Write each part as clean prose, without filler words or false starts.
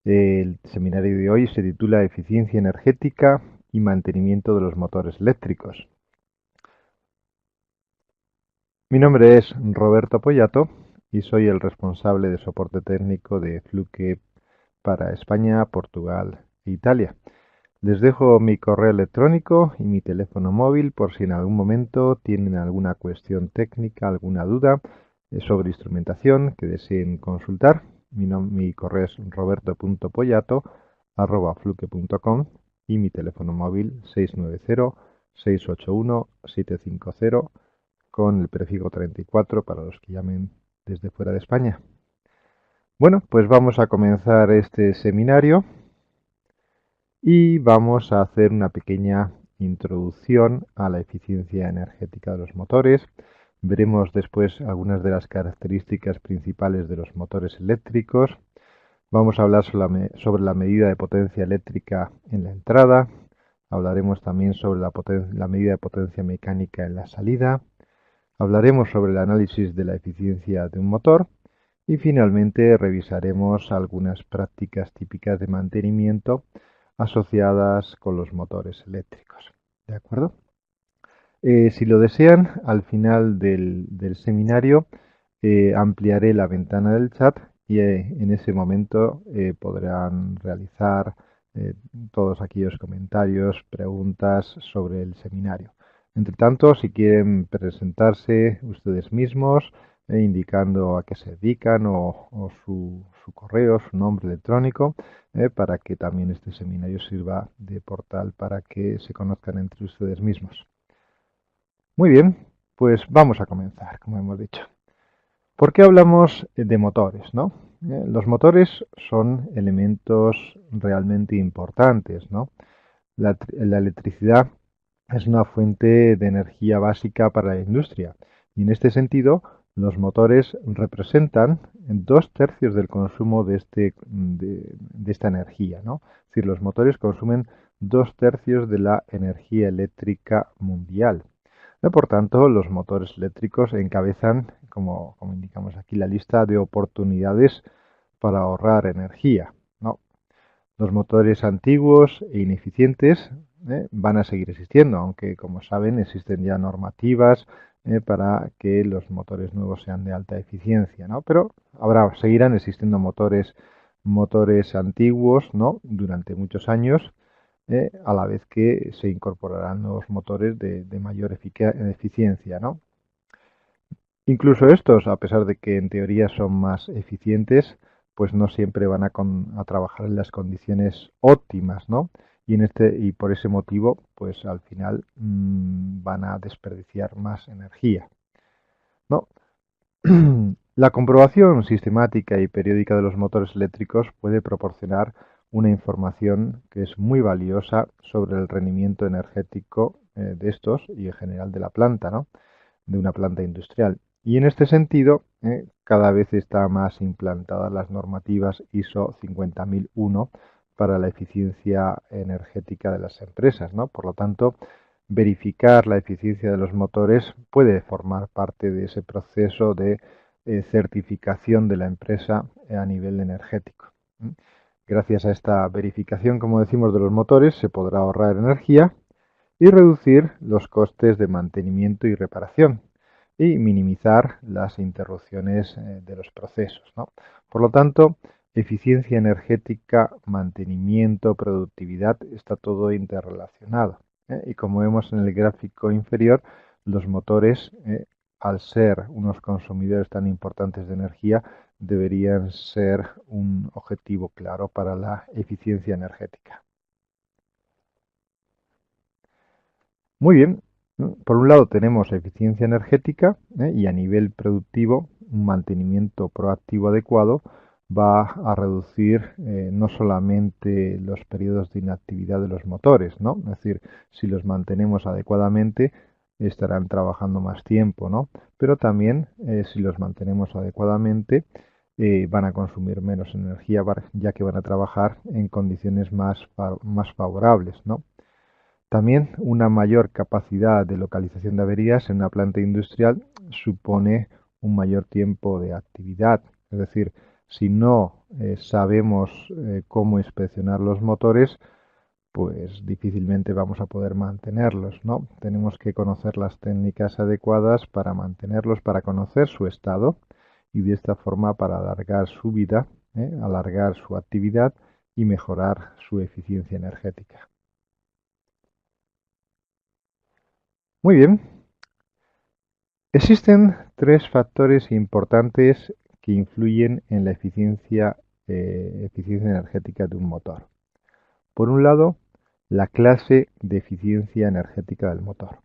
El seminario de hoy se titula Eficiencia energética y mantenimiento de los motores eléctricos. Mi nombre es Roberto Poyato y soy el responsable de soporte técnico de Fluke para España, Portugal e Italia. Les dejo mi correo electrónico y mi teléfono móvil por si en algún momento tienen alguna cuestión técnica, alguna duda sobre instrumentación que deseen consultar. Mi correo es roberto.poyato@fluke.com y mi teléfono móvil 690-681-750 con el prefijo 34 para los que llamen desde fuera de España. Bueno, pues vamos a comenzar este seminario y vamos a hacer una pequeña introducción a la eficiencia energética de los motores. Veremos después algunas de las características principales de los motores eléctricos. Vamos a hablar sobre la medida de potencia eléctrica en la entrada. Hablaremos también sobre la medida de potencia mecánica en la salida. Hablaremos sobre el análisis de la eficiencia de un motor. Y finalmente revisaremos algunas prácticas típicas de mantenimiento asociadas con los motores eléctricos. ¿De acuerdo? Si lo desean, al final del seminario ampliaré la ventana del chat y en ese momento podrán realizar eh, todos aquellos comentarios, preguntas sobre el seminario. Entre tanto, si quieren presentarse ustedes mismos, indicando a qué se dedican o su correo, su nombre electrónico, para que también este seminario sirva de portal para que se conozcan entre ustedes mismos. Muy bien, pues vamos a comenzar, como hemos dicho. ¿Por qué hablamos de motores, no? Los motores son elementos realmente importantes, ¿no? La electricidad es una fuente de energía básica para la industria y en este sentido los motores representan 2/3 del consumo de esta energía, ¿no? Es decir, los motores consumen 2/3 de la energía eléctrica mundial. Por tanto, los motores eléctricos encabezan, como indicamos aquí, la lista de oportunidades para ahorrar energía, ¿no? Los motores antiguos e ineficientes van a seguir existiendo, aunque, como saben, existen ya normativas para que los motores nuevos sean de alta eficiencia, ¿no? Pero seguirán existiendo motores antiguos, ¿no? Durante muchos años, a la vez que se incorporarán nuevos motores de mayor eficiencia, ¿no? Incluso estos, a pesar de que en teoría son más eficientes, pues no siempre van a trabajar en las condiciones óptimas, ¿no? Y por ese motivo, pues al final van a desperdiciar más energía, ¿no? La comprobación sistemática y periódica de los motores eléctricos puede proporcionar una información que es muy valiosa sobre el rendimiento energético de estos y en general de la planta, ¿no? De una planta industrial. Y en este sentido, cada vez está más implantadas las normativas ISO 50001 para la eficiencia energética de las empresas, ¿no? Por lo tanto, verificar la eficiencia de los motores puede formar parte de ese proceso de certificación de la empresa a nivel energético. Gracias a esta verificación, como decimos, de los motores, se podrá ahorrar energía y reducir los costes de mantenimiento y reparación y minimizar las interrupciones de los procesos, ¿no? Por lo tanto, eficiencia energética, mantenimiento, productividad, está todo interrelacionado. Y como vemos en el gráfico inferior, los motores, al ser unos consumidores tan importantes de energía, deberían ser un objetivo claro para la eficiencia energética. Muy bien. Por un lado tenemos eficiencia energética y a nivel productivo un mantenimiento proactivo adecuado va a reducir no solamente los periodos de inactividad de los motores, ¿no? Es decir, si los mantenemos adecuadamente estarán trabajando más tiempo, ¿no? Pero también si los mantenemos adecuadamente van a consumir menos energía ya que van a trabajar en condiciones más favorables, ¿no? También una mayor capacidad de localización de averías en una planta industrial supone un mayor tiempo de actividad. Es decir, Si no sabemos cómo inspeccionar los motores, pues difícilmente vamos a poder mantenerlos, ¿no? Tenemos que conocer las técnicas adecuadas para mantenerlos, para conocer su estado y de esta forma para alargar su vida, alargar su actividad y mejorar su eficiencia energética. Muy bien, existen tres factores importantes que influyen en la eficiencia energética de un motor. Por un lado, la clase de eficiencia energética del motor.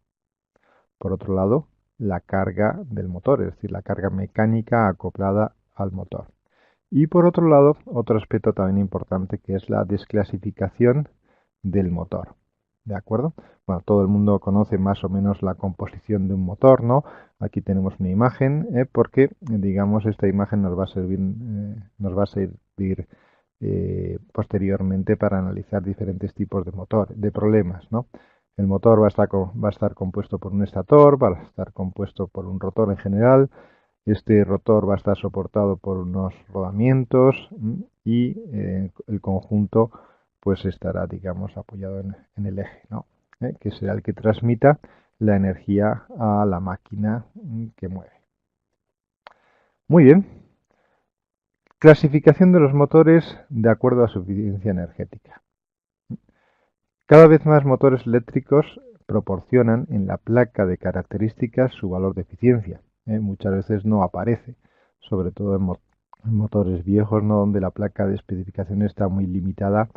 Por otro lado, la carga del motor, es decir, la carga mecánica acoplada al motor. Y por otro lado, otro aspecto también importante que es la desclasificación del motor. ¿De acuerdo? Bueno, todo el mundo conoce más o menos la composición de un motor, ¿no? Aquí tenemos una imagen, porque, digamos, esta imagen nos va a servir posteriormente para analizar diferentes tipos de motor, de problemas, ¿no? El motor va a estar compuesto por un estator, va a estar compuesto por un rotor en general. Este rotor va a estar soportado por unos rodamientos y el conjunto pues estará, digamos, apoyado en el eje, ¿no? Que será el que transmita la energía a la máquina que mueve. Muy bien. Clasificación de los motores de acuerdo a su eficiencia energética. Cada vez más motores eléctricos proporcionan en la placa de características su valor de eficiencia. Muchas veces no aparece, sobre todo en motores viejos, ¿no? Donde la placa de especificación está muy limitada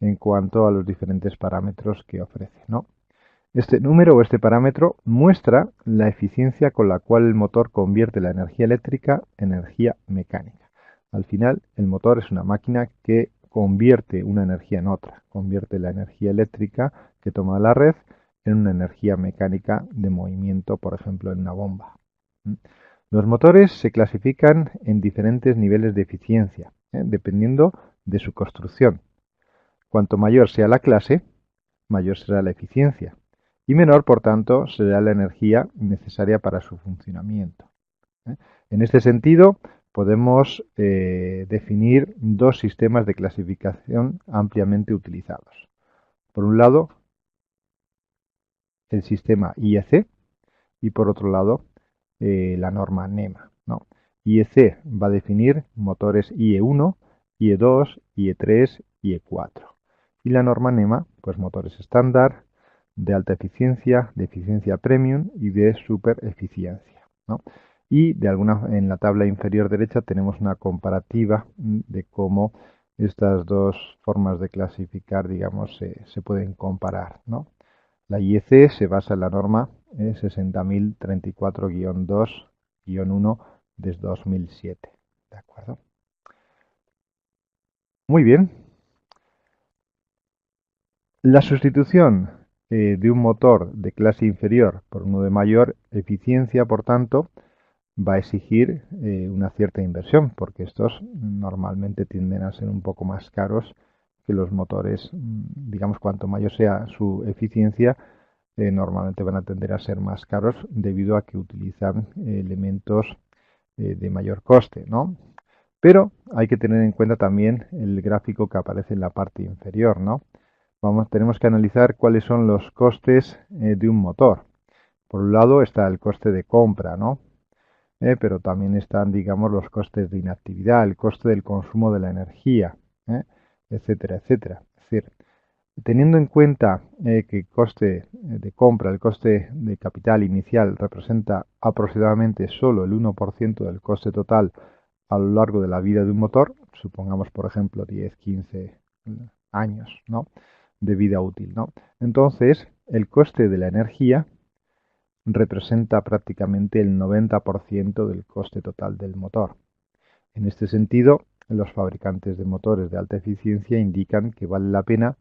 en cuanto a los diferentes parámetros que ofrece, ¿no? Este número o este parámetro muestra la eficiencia con la cual el motor convierte la energía eléctrica en energía mecánica. Al final, el motor es una máquina que convierte una energía en otra, convierte la energía eléctrica que toma la red en una energía mecánica de movimiento, por ejemplo, en una bomba. Los motores se clasifican en diferentes niveles de eficiencia, dependiendo de su construcción. Cuanto mayor sea la clase, mayor será la eficiencia y menor, por tanto, será la energía necesaria para su funcionamiento. En este sentido, podemos definir dos sistemas de clasificación ampliamente utilizados. Por un lado, el sistema IEC y por otro lado, la norma NEMA, ¿no? IEC va a definir motores IE1, IE2, IE3, IE4. Y la norma NEMA, pues motores estándar, de alta eficiencia, de eficiencia premium y de super eficiencia, ¿no? Y en la tabla inferior derecha tenemos una comparativa de cómo estas dos formas de clasificar, digamos, se pueden comparar, ¿no? La IEC se basa en la norma 60.034-2-1 desde 2007. ¿De acuerdo? Muy bien. La sustitución de un motor de clase inferior por uno de mayor eficiencia, por tanto, va a exigir una cierta inversión, porque estos normalmente tienden a ser un poco más caros que los motores, digamos, cuanto mayor sea su eficiencia, normalmente van a tender a ser más caros debido a que utilizan elementos de mayor coste, ¿no? Pero hay que tener en cuenta también el gráfico que aparece en la parte inferior, ¿no? Tenemos que analizar cuáles son los costes de un motor. Por un lado está el coste de compra, ¿no? Pero también están, digamos, los costes de inactividad, el coste del consumo de la energía, etcétera, etcétera. Es decir, teniendo en cuenta que el coste de compra, el coste de capital inicial representa aproximadamente solo el 1% del coste total a lo largo de la vida de un motor, supongamos por ejemplo 10, 15 años, ¿no?, de vida útil, ¿no? Entonces, el coste de la energía representa prácticamente el 90% del coste total del motor. En este sentido, los fabricantes de motores de alta eficiencia indican que vale la pena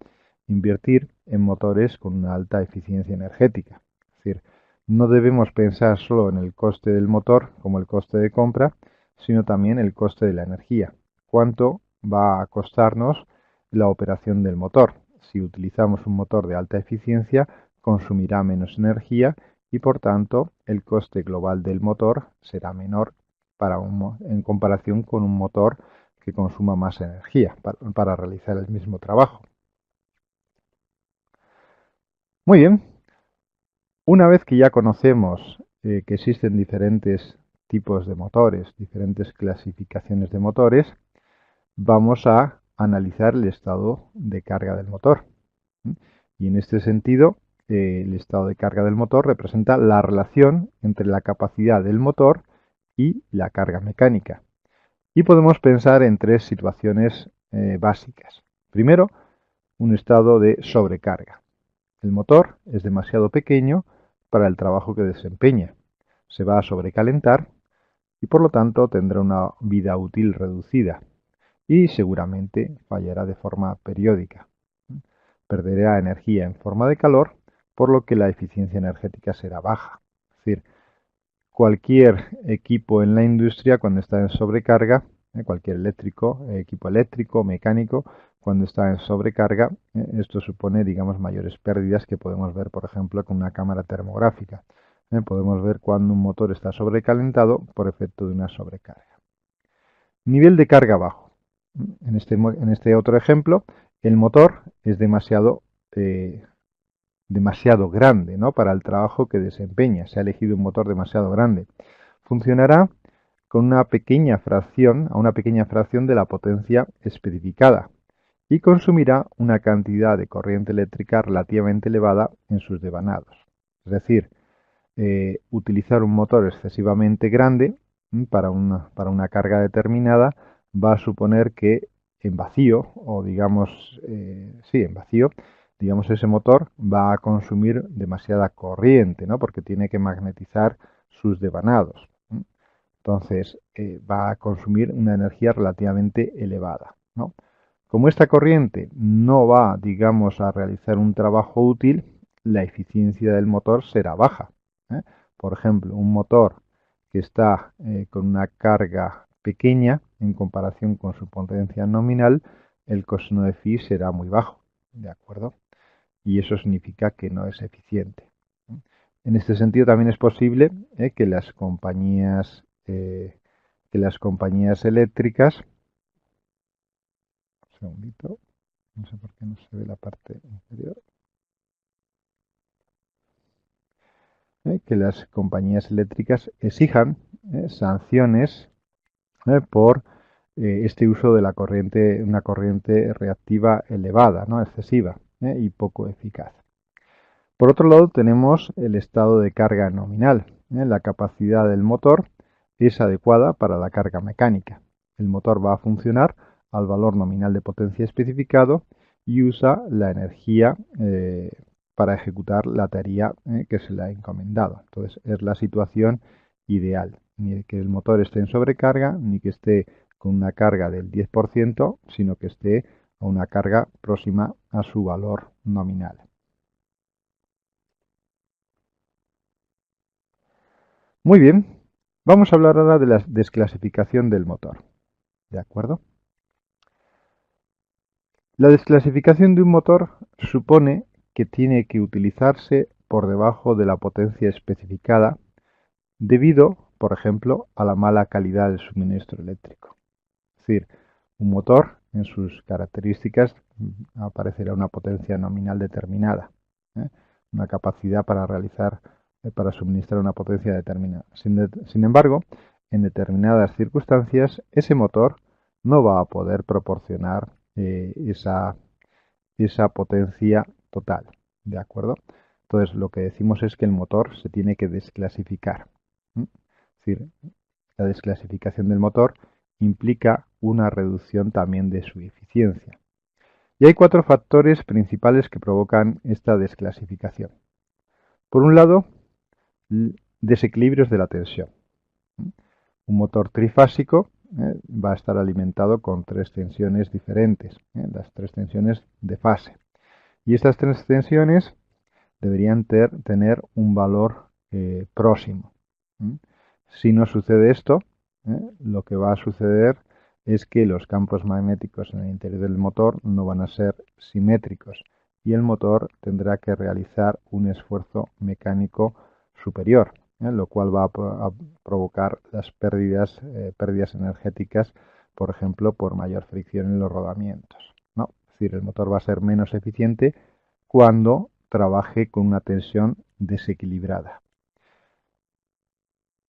invertir en motores con una alta eficiencia energética. Es decir, no debemos pensar solo en el coste del motor como el coste de compra, sino también el coste de la energía. ¿Cuánto va a costarnos la operación del motor? Si utilizamos un motor de alta eficiencia, consumirá menos energía y por tanto el coste global del motor será menor en comparación con un motor que consuma más energía para realizar el mismo trabajo. Muy bien, una vez que ya conocemos que existen diferentes tipos de motores, diferentes clasificaciones de motores, vamos a analizar el estado de carga del motor. Y en este sentido, el estado de carga del motor representa la relación entre la capacidad del motor y la carga mecánica. Y podemos pensar en tres situaciones básicas. Primero, un estado de sobrecarga. El motor es demasiado pequeño para el trabajo que desempeña. Se va a sobrecalentar y por lo tanto tendrá una vida útil reducida y seguramente fallará de forma periódica. Perderá energía en forma de calor, por lo que la eficiencia energética será baja. Es decir, cualquier equipo en la industria cuando está en sobrecarga, cualquier equipo eléctrico, mecánico, cuando está en sobrecarga, esto supone, digamos, mayores pérdidas que podemos ver, por ejemplo, con una cámara termográfica. Podemos ver cuando un motor está sobrecalentado por efecto de una sobrecarga. Nivel de carga bajo. En este otro ejemplo, el motor es demasiado grande, ¿no?, para el trabajo que desempeña. Se ha elegido un motor demasiado grande. Funcionará con una pequeña fracción, a una pequeña fracción de la potencia especificada y consumirá una cantidad de corriente eléctrica relativamente elevada en sus devanados. Es decir, utilizar un motor excesivamente grande para una carga determinada va a suponer que en vacío, o digamos, en vacío, digamos, ese motor va a consumir demasiada corriente, ¿no?, porque tiene que magnetizar sus devanados. Entonces, va a consumir una energía relativamente elevada, ¿no? Como esta corriente no va, digamos, a realizar un trabajo útil, la eficiencia del motor será baja. Por ejemplo, un motor que está con una carga pequeña en comparación con su potencia nominal, el coseno de phi será muy bajo, ¿de acuerdo? Y eso significa que no es eficiente. En este sentido, también es posible que las compañías eléctricas, un segundito, no sé por qué no se ve la parte inferior, que las compañías eléctricas exijan sanciones por este uso de una corriente reactiva elevada, ¿no?, excesiva y poco eficaz. Por otro lado, tenemos el estado de carga nominal. La capacidad del motor es adecuada para la carga mecánica. El motor va a funcionar al valor nominal de potencia especificado y usa la energía para ejecutar la tarea que se le ha encomendado. Entonces, es la situación ideal. Ni que el motor esté en sobrecarga, ni que esté con una carga del 10%, sino que esté a una carga próxima a su valor nominal. Muy bien, vamos a hablar ahora de la desclasificación del motor. ¿De acuerdo? La desclasificación de un motor supone que tiene que utilizarse por debajo de la potencia especificada debido, por ejemplo, a la mala calidad del suministro eléctrico. Es decir, un motor, en sus características, aparecerá una potencia nominal determinada, una capacidad para suministrar una potencia determinada. Sin embargo, en determinadas circunstancias, ese motor no va a poder proporcionar esa potencia total, ¿de acuerdo? Entonces, lo que decimos es que el motor se tiene que desclasificar. Es decir, la desclasificación del motor implica una reducción también de su eficiencia. Y hay cuatro factores principales que provocan esta desclasificación. Por un lado, desequilibrios de la tensión. Un motor trifásico va a estar alimentado con tres tensiones diferentes, las tres tensiones de fase. Y estas tres tensiones deberían tener un valor próximo. Si no sucede esto, lo que va a suceder es que los campos magnéticos en el interior del motor no van a ser simétricos y el motor tendrá que realizar un esfuerzo mecánico superior, lo cual va a provocar las pérdidas energéticas por ejemplo, por mayor fricción en los rodamientos, ¿no? Es decir, el motor va a ser menos eficiente cuando trabaje con una tensión desequilibrada.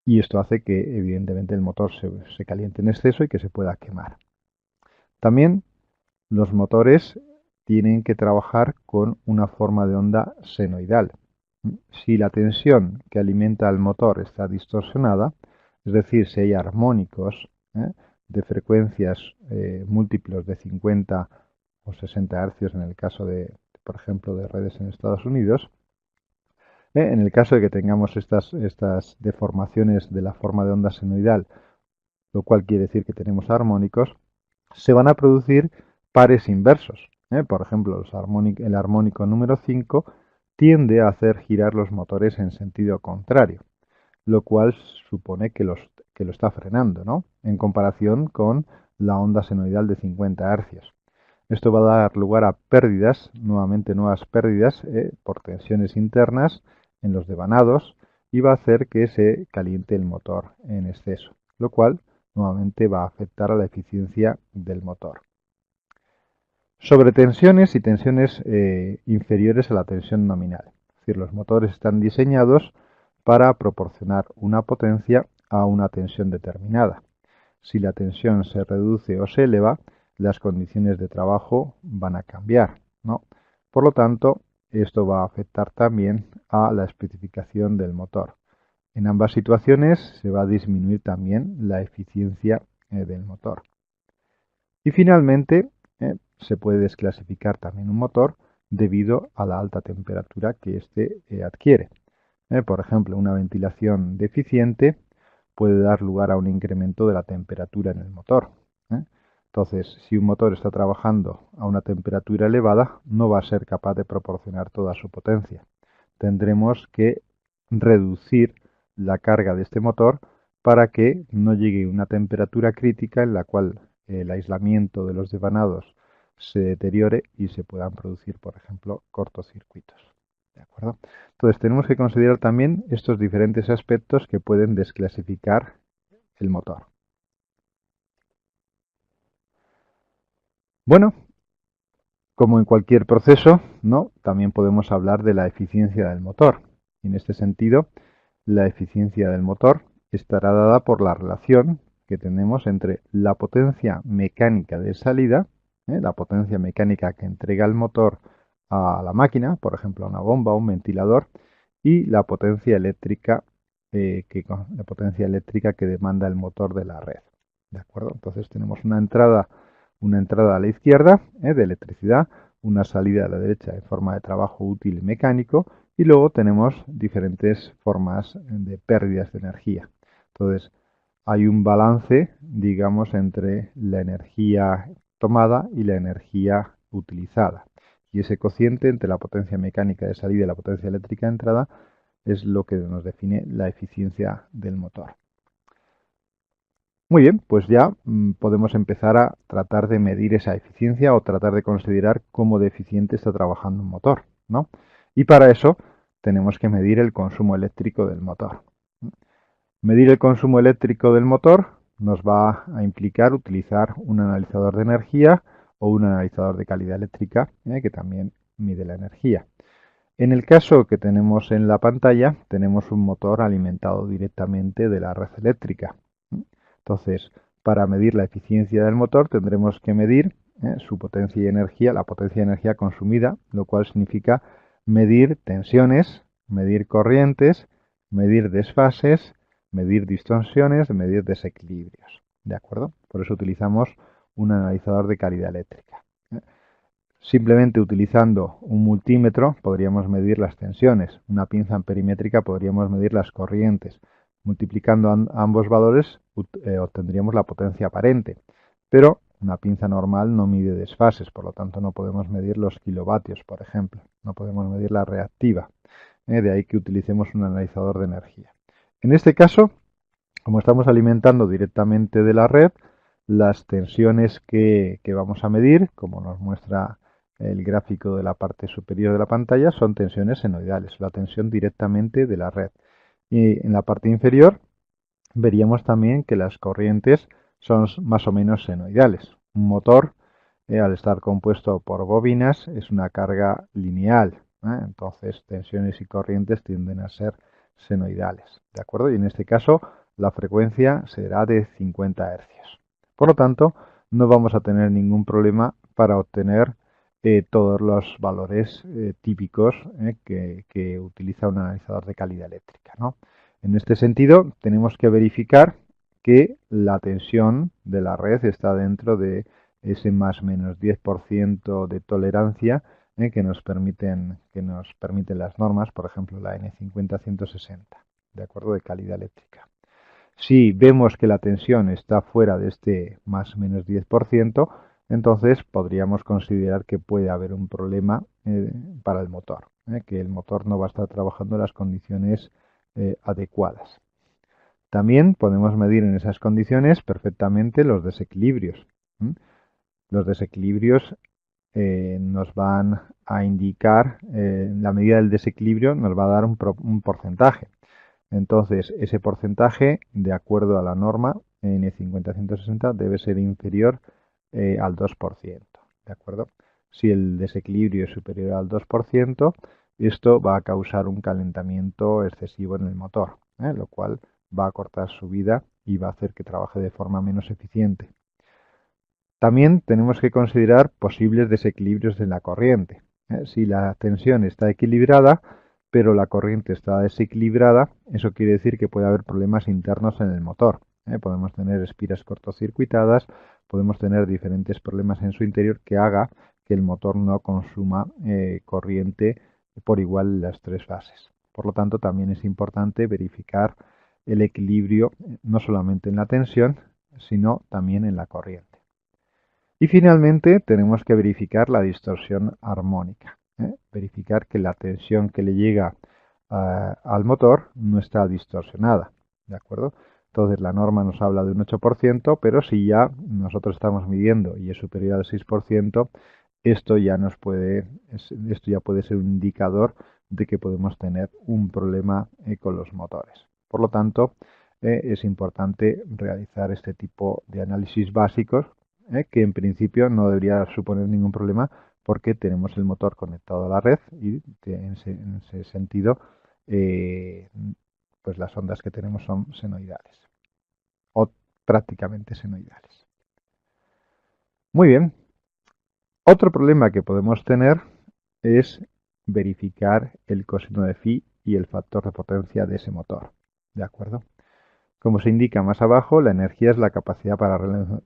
Y esto hace que, evidentemente, el motor se caliente en exceso y que se pueda quemar. También los motores tienen que trabajar con una forma de onda senoidal. Si la tensión que alimenta al motor está distorsionada, es decir, si hay armónicos de frecuencias múltiplos de 50 o 60 hercios en el caso de, por ejemplo, de redes en Estados Unidos, en el caso de que tengamos estas deformaciones de la forma de onda senoidal, lo cual quiere decir que tenemos armónicos, se van a producir pares inversos. Por ejemplo, el armónico número 5 tiende a hacer girar los motores en sentido contrario, lo cual supone que lo está frenando, ¿no? En comparación con la onda senoidal de 50 hercios. Esto va a dar lugar a pérdidas, nuevamente nuevas pérdidas por tensiones internas en los devanados y va a hacer que se caliente el motor en exceso, lo cual nuevamente va a afectar a la eficiencia del motor. Sobre tensiones y tensiones inferiores a la tensión nominal. Es decir, los motores están diseñados para proporcionar una potencia a una tensión determinada. Si la tensión se reduce o se eleva, las condiciones de trabajo van a cambiar, ¿no? Por lo tanto, esto va a afectar también a la especificación del motor. En ambas situaciones se va a disminuir también la eficiencia del motor. Y finalmente, se puede desclasificar también un motor debido a la alta temperatura que éste adquiere. Por ejemplo, una ventilación deficiente puede dar lugar a un incremento de la temperatura en el motor. Entonces, si un motor está trabajando a una temperatura elevada, no va a ser capaz de proporcionar toda su potencia. Tendremos que reducir la carga de este motor para que no llegue a una temperatura crítica en la cual el aislamiento de los devanados se deteriore y se puedan producir, por ejemplo, cortocircuitos. ¿De acuerdo? Entonces tenemos que considerar también estos diferentes aspectos que pueden desclasificar el motor. Bueno, como en cualquier proceso, ¿no? También podemos hablar de la eficiencia del motor. Y en este sentido, la eficiencia del motor estará dada por la relación que tenemos entre la potencia mecánica de salida, la potencia mecánica que entrega el motor a la máquina, por ejemplo, a una bomba o un ventilador, y la potencia eléctrica, que demanda el motor de la red. ¿De acuerdo? Entonces tenemos una entrada a la izquierda de electricidad, una salida a la derecha en forma de trabajo útil y mecánico, y luego tenemos diferentes formas de pérdidas de energía. Entonces, hay un balance, digamos, entre la energía tomada y la energía utilizada. Y ese cociente entre la potencia mecánica de salida y la potencia eléctrica de entrada es lo que nos define la eficiencia del motor. Muy bien, pues ya podemos empezar a tratar de medir esa eficiencia o tratar de considerar cómo de eficiente está trabajando un motor, ¿no? Y para eso tenemos que medir el consumo eléctrico del motor. Medir el consumo eléctrico del motor nos va a implicar utilizar un analizador de energía o un analizador de calidad eléctrica que también mide la energía. En el caso que tenemos en la pantalla, tenemos un motor alimentado directamente de la red eléctrica. Entonces, para medir la eficiencia del motor tendremos que medir su potencia y energía, la potencia y energía consumida, lo cual significa medir tensiones, medir corrientes, medir desfases, medir distorsiones, medir desequilibrios. ¿De acuerdo? Por eso utilizamos un analizador de calidad eléctrica. Simplemente utilizando un multímetro podríamos medir las tensiones, una pinza amperimétrica podríamos medir las corrientes. Multiplicando ambos valores obtendríamos la potencia aparente, pero una pinza normal no mide desfases, por lo tanto no podemos medir los kilovatios, por ejemplo, no podemos medir la reactiva, de ahí que utilicemos un analizador de energía. En este caso, como estamos alimentando directamente de la red, las tensiones que vamos a medir, como nos muestra el gráfico de la parte superior de la pantalla, son tensiones senoidales, la tensión directamente de la red. Y en la parte inferior veríamos también que las corrientes son más o menos senoidales. Un motor, al estar compuesto por bobinas, es una carga lineal, entonces tensiones y corrientes tienden a ser senoidales, ¿de acuerdo? Y en este caso la frecuencia será de 50 Hz. Por lo tanto, no vamos a tener ningún problema para obtener todos los valores típicos que utiliza un analizador de calidad eléctrica, ¿no? En este sentido, tenemos que verificar que la tensión de la red está dentro de ese más o menos 10% de tolerancia que nos permiten las normas, por ejemplo la N50-160, de acuerdo, de calidad eléctrica. Si vemos que la tensión está fuera de este más o menos 10%, entonces podríamos considerar que puede haber un problema para el motor, que el motor no va a estar trabajando en las condiciones adecuadas. También podemos medir en esas condiciones perfectamente los desequilibrios. Los desequilibrios nos van a indicar, la medida del desequilibrio nos va a dar un porcentaje. Entonces, ese porcentaje, de acuerdo a la norma N50-160, debe ser inferior al 2%, ¿de acuerdo? Si el desequilibrio es superior al 2%, esto va a causar un calentamiento excesivo en el motor, lo cual va a cortar su vida y va a hacer que trabaje de forma menos eficiente. También tenemos que considerar posibles desequilibrios en la corriente. Si la tensión está equilibrada, pero la corriente está desequilibrada, eso quiere decir que puede haber problemas internos en el motor. Podemos tener espiras cortocircuitadas, podemos tener diferentes problemas en su interior que haga que el motor no consuma corriente por igual en las tres fases. Por lo tanto, también es importante verificar el equilibrio no solamente en la tensión, sino también en la corriente. Y finalmente tenemos que verificar la distorsión armónica, verificar que la tensión que le llega al motor no está distorsionada, ¿de acuerdo? Entonces la norma nos habla de un 8%, pero si ya nosotros estamos midiendo y es superior al 6%, esto ya puede ser un indicador de que podemos tener un problema con los motores. Por lo tanto, es importante realizar este tipo de análisis básicos que en principio no debería suponer ningún problema porque tenemos el motor conectado a la red y en ese sentido pues las ondas que tenemos son senoidales o prácticamente senoidales. Muy bien. Otro problema que podemos tener es verificar el coseno de phi y el factor de potencia de ese motor. ¿De acuerdo? Como se indica más abajo, la energía es la capacidad para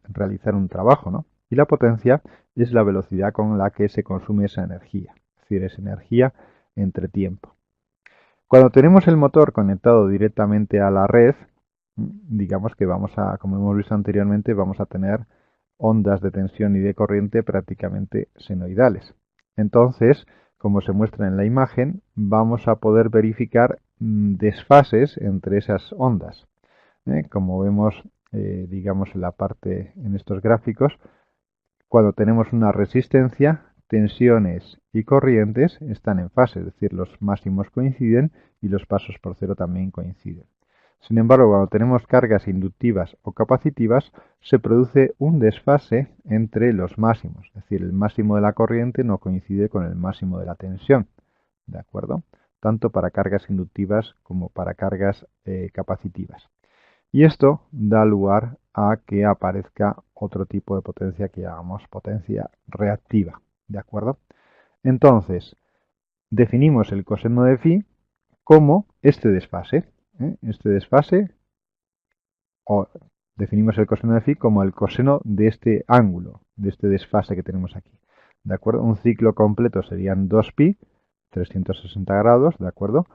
realizar un trabajo, ¿no? Y la potencia es la velocidad con la que se consume esa energía, es decir, es energía entre tiempo. Cuando tenemos el motor conectado directamente a la red, digamos que como hemos visto anteriormente, vamos a tener ondas de tensión y de corriente prácticamente senoidales. Entonces, como se muestra en la imagen, vamos a poder verificar desfases entre esas ondas. Como vemos, digamos, en estos gráficos, cuando tenemos una resistencia, tensiones y corrientes están en fase, es decir, los máximos coinciden y los pasos por cero también coinciden. Sin embargo, cuando tenemos cargas inductivas o capacitivas, se produce un desfase entre los máximos, es decir, el máximo de la corriente no coincide con el máximo de la tensión, ¿de acuerdo? Tanto para cargas inductivas como para cargas capacitivas. Y esto da lugar a que aparezca otro tipo de potencia que llamamos potencia reactiva, ¿de acuerdo? Entonces, definimos el coseno de phi como este desfase. Este desfase, o definimos el coseno de phi como el coseno de este ángulo, de este desfase que tenemos aquí. ¿De acuerdo? Un ciclo completo serían 2pi, 360 grados, ¿de acuerdo?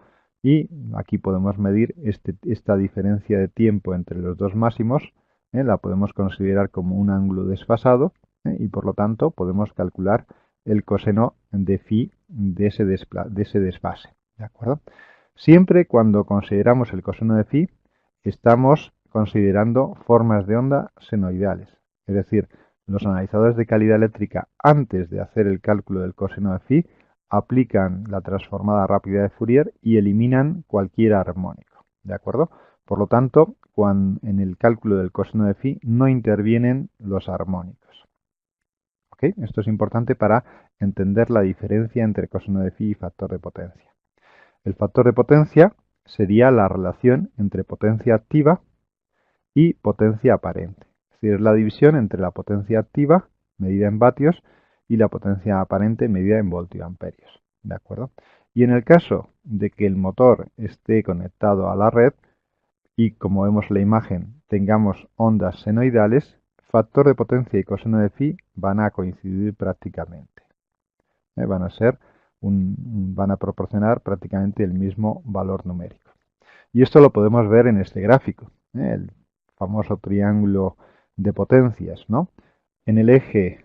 Y aquí podemos medir esta diferencia de tiempo entre los dos máximos, la podemos considerar como un ángulo desfasado y por lo tanto podemos calcular el coseno de phi de ese desfase, ¿de acuerdo? Siempre cuando consideramos el coseno de phi estamos considerando formas de onda senoidales, es decir, los analizadores de calidad eléctrica antes de hacer el cálculo del coseno de phi aplican la transformada rápida de Fourier y eliminan cualquier armónico, ¿de acuerdo? Por lo tanto, en el cálculo del coseno de phi no intervienen los armónicos. ¿Ok? Esto es importante para entender la diferencia entre coseno de phi y factor de potencia. El factor de potencia sería la relación entre potencia activa y potencia aparente. Es decir, es la división entre la potencia activa, medida en vatios, y la potencia aparente, medida en voltioamperios. ¿De acuerdo? Y en el caso de que el motor esté conectado a la red y, como vemos en la imagen, tengamos ondas senoidales, factor de potencia y coseno de phi van a coincidir prácticamente. Van a proporcionar prácticamente el mismo valor numérico. Y esto lo podemos ver en este gráfico, el famoso triángulo de potencias, ¿no? En el eje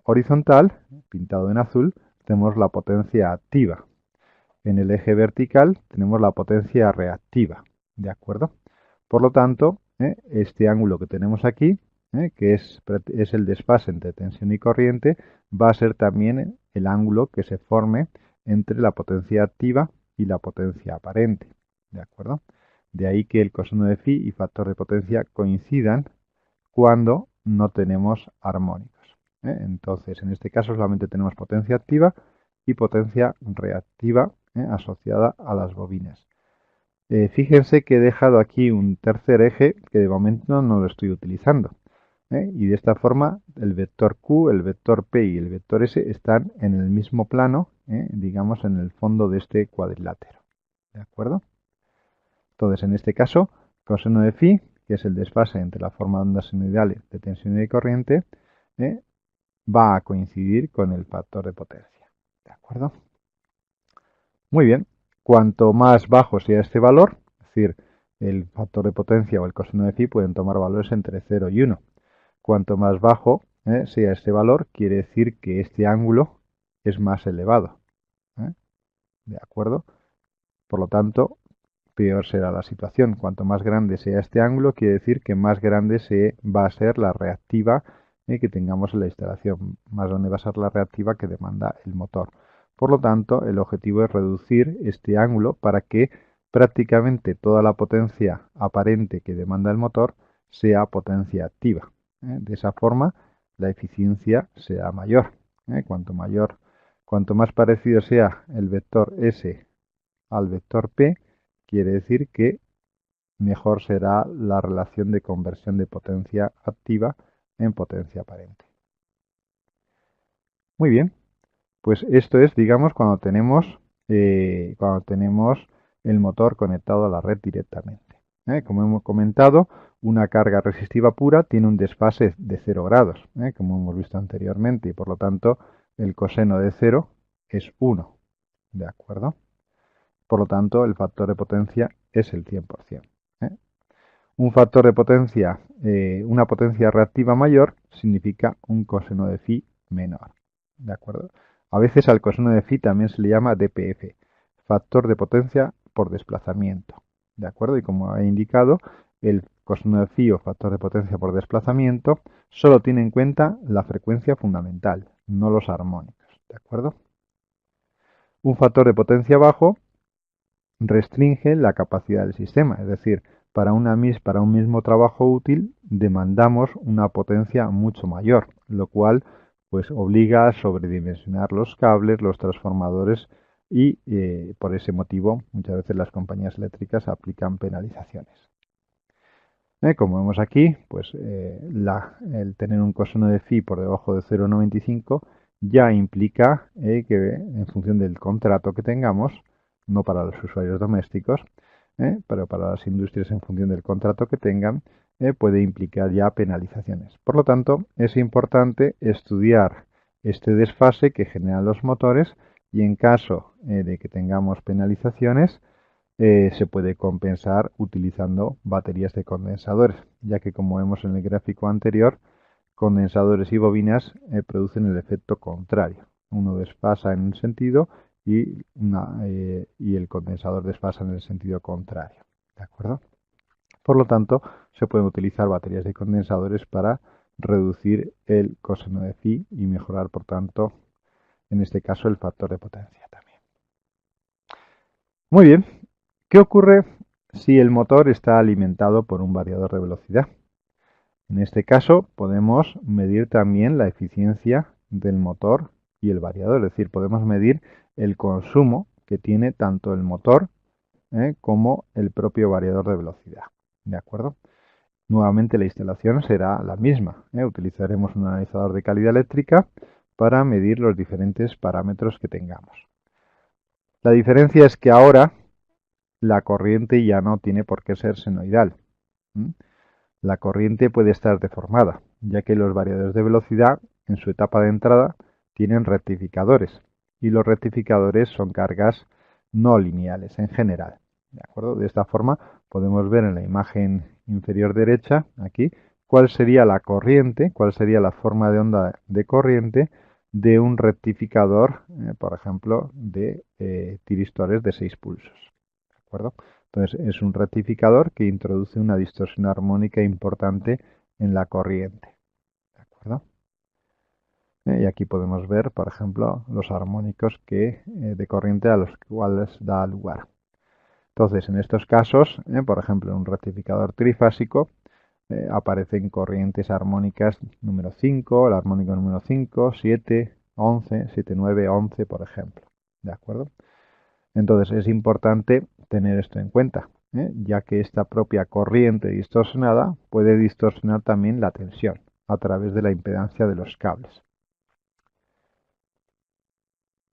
horizontal, pintado en azul, tenemos la potencia activa. En el eje vertical tenemos la potencia reactiva, ¿de acuerdo? Por lo tanto, este ángulo que tenemos aquí, que es el desfase entre tensión y corriente, va a ser también el ángulo que se forme entre la potencia activa y la potencia aparente, ¿de acuerdo? De ahí que el coseno de phi y factor de potencia coincidan cuando no tenemos armónicos. Entonces, en este caso solamente tenemos potencia activa y potencia reactiva asociada a las bobinas. Fíjense que he dejado aquí un tercer eje que de momento no lo estoy utilizando. Y de esta forma el vector Q, el vector P y el vector S están en el mismo plano, digamos en el fondo de este cuadrilátero. ¿De acuerdo? Entonces, en este caso, coseno de phi, que es el desfase entre la forma de ondas senoidales de tensión y de corriente, va a coincidir con el factor de potencia. ¿De acuerdo? Muy bien. Cuanto más bajo sea este valor, es decir, el factor de potencia o el coseno de phi pueden tomar valores entre 0 y 1. Cuanto más bajo sea este valor, quiere decir que este ángulo es más elevado. ¿De acuerdo? Por lo tanto, peor será la situación. Cuanto más grande sea este ángulo, quiere decir que más grande va a ser la reactiva que tengamos en la instalación, más grande va a ser la reactiva que demanda el motor. Por lo tanto, el objetivo es reducir este ángulo para que prácticamente toda la potencia aparente que demanda el motor sea potencia activa. De esa forma, la eficiencia será mayor. Cuanto más parecido sea el vector S al vector P, quiere decir que mejor será la relación de conversión de potencia activa en potencia aparente. Muy bien, pues esto es, digamos, cuando tenemos el motor conectado a la red directamente. Como hemos comentado, una carga resistiva pura tiene un desfase de 0 grados, como hemos visto anteriormente, y por lo tanto el coseno de 0 es 1. ¿De acuerdo? Por lo tanto, el factor de potencia es el 100%. Un factor de potencia, una potencia reactiva mayor, significa un coseno de phi menor. ¿De acuerdo? A veces al coseno de phi también se le llama DPF, factor de potencia por desplazamiento. ¿De acuerdo? Y como he indicado, el coseno de phi o factor de potencia por desplazamiento solo tiene en cuenta la frecuencia fundamental, no los armónicos. ¿De acuerdo? Un factor de potencia bajo restringe la capacidad del sistema, es decir, para un mismo trabajo útil demandamos una potencia mucho mayor, lo cual pues obliga a sobredimensionar los cables, los transformadores y por ese motivo muchas veces las compañías eléctricas aplican penalizaciones. Como vemos aquí, pues el tener un coseno de phi por debajo de 0,95 ya implica que en función del contrato que tengamos, no para los usuarios domésticos, pero para las industrias en función del contrato que tengan, puede implicar ya penalizaciones. Por lo tanto, es importante estudiar este desfase que generan los motores y en caso de que tengamos penalizaciones, se puede compensar utilizando baterías de condensadores, ya que como vemos en el gráfico anterior, condensadores y bobinas producen el efecto contrario. Uno desfasa en un sentido y el condensador desfasa en el sentido contrario. ¿De acuerdo? Por lo tanto, se pueden utilizar baterías de condensadores para reducir el coseno de phi y mejorar, por tanto, en este caso, el factor de potencia también. Muy bien. ¿Qué ocurre si el motor está alimentado por un variador de velocidad. En este caso podemos medir también la eficiencia del motor y el variador, es decir, podemos medir el consumo que tiene tanto el motor como el propio variador de velocidad. ¿De acuerdo? Nuevamente la instalación será la misma. Utilizaremos un analizador de calidad eléctrica para medir los diferentes parámetros que tengamos. La diferencia es que ahora la corriente ya no tiene por qué ser senoidal. La corriente puede estar deformada, ya que los variadores de velocidad en su etapa de entrada tienen rectificadores, y los rectificadores son cargas no lineales en general. ¿De acuerdo? De esta forma podemos ver en la imagen inferior derecha, aquí, cuál sería la corriente, cuál sería la forma de onda de corriente de un rectificador, por ejemplo, de tiristores de 6 pulsos. ¿De acuerdo? Entonces es un rectificador que introduce una distorsión armónica importante en la corriente. ¿De acuerdo? Y aquí podemos ver, por ejemplo, los armónicos de corriente a los cuales da lugar. Entonces, en estos casos, por ejemplo, en un rectificador trifásico, aparecen corrientes armónicas número 5, el armónico número 5, 7, 11, 7, 9, 11, por ejemplo. ¿De acuerdo? Entonces es importante tener esto en cuenta, ya que esta propia corriente distorsionada puede distorsionar también la tensión a través de la impedancia de los cables.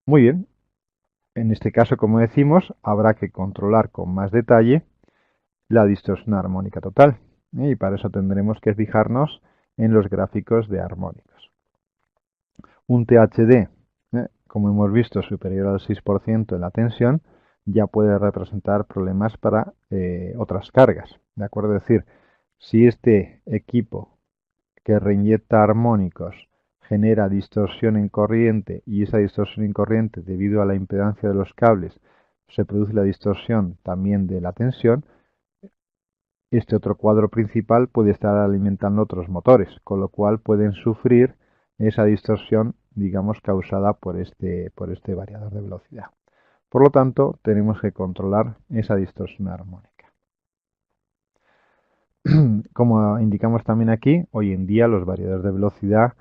Muy bien, en este caso, como decimos, habrá que controlar con más detalle la distorsión armónica total, y para eso tendremos que fijarnos en los gráficos de armónicos. Un THD, como hemos visto, superior al 6% en la tensión, ya puede representar problemas para otras cargas. ¿De acuerdo? Es decir, si este equipo que reinyecta armónicos genera distorsión en corriente y esa distorsión en corriente debido a la impedancia de los cables se produce la distorsión también de la tensión, este otro cuadro principal puede estar alimentando otros motores, con lo cual pueden sufrir esa distorsión, digamos, causada por este variador de velocidad. Por lo tanto, tenemos que controlar esa distorsión armónica. Como indicamos también aquí, hoy en día los variadores de velocidad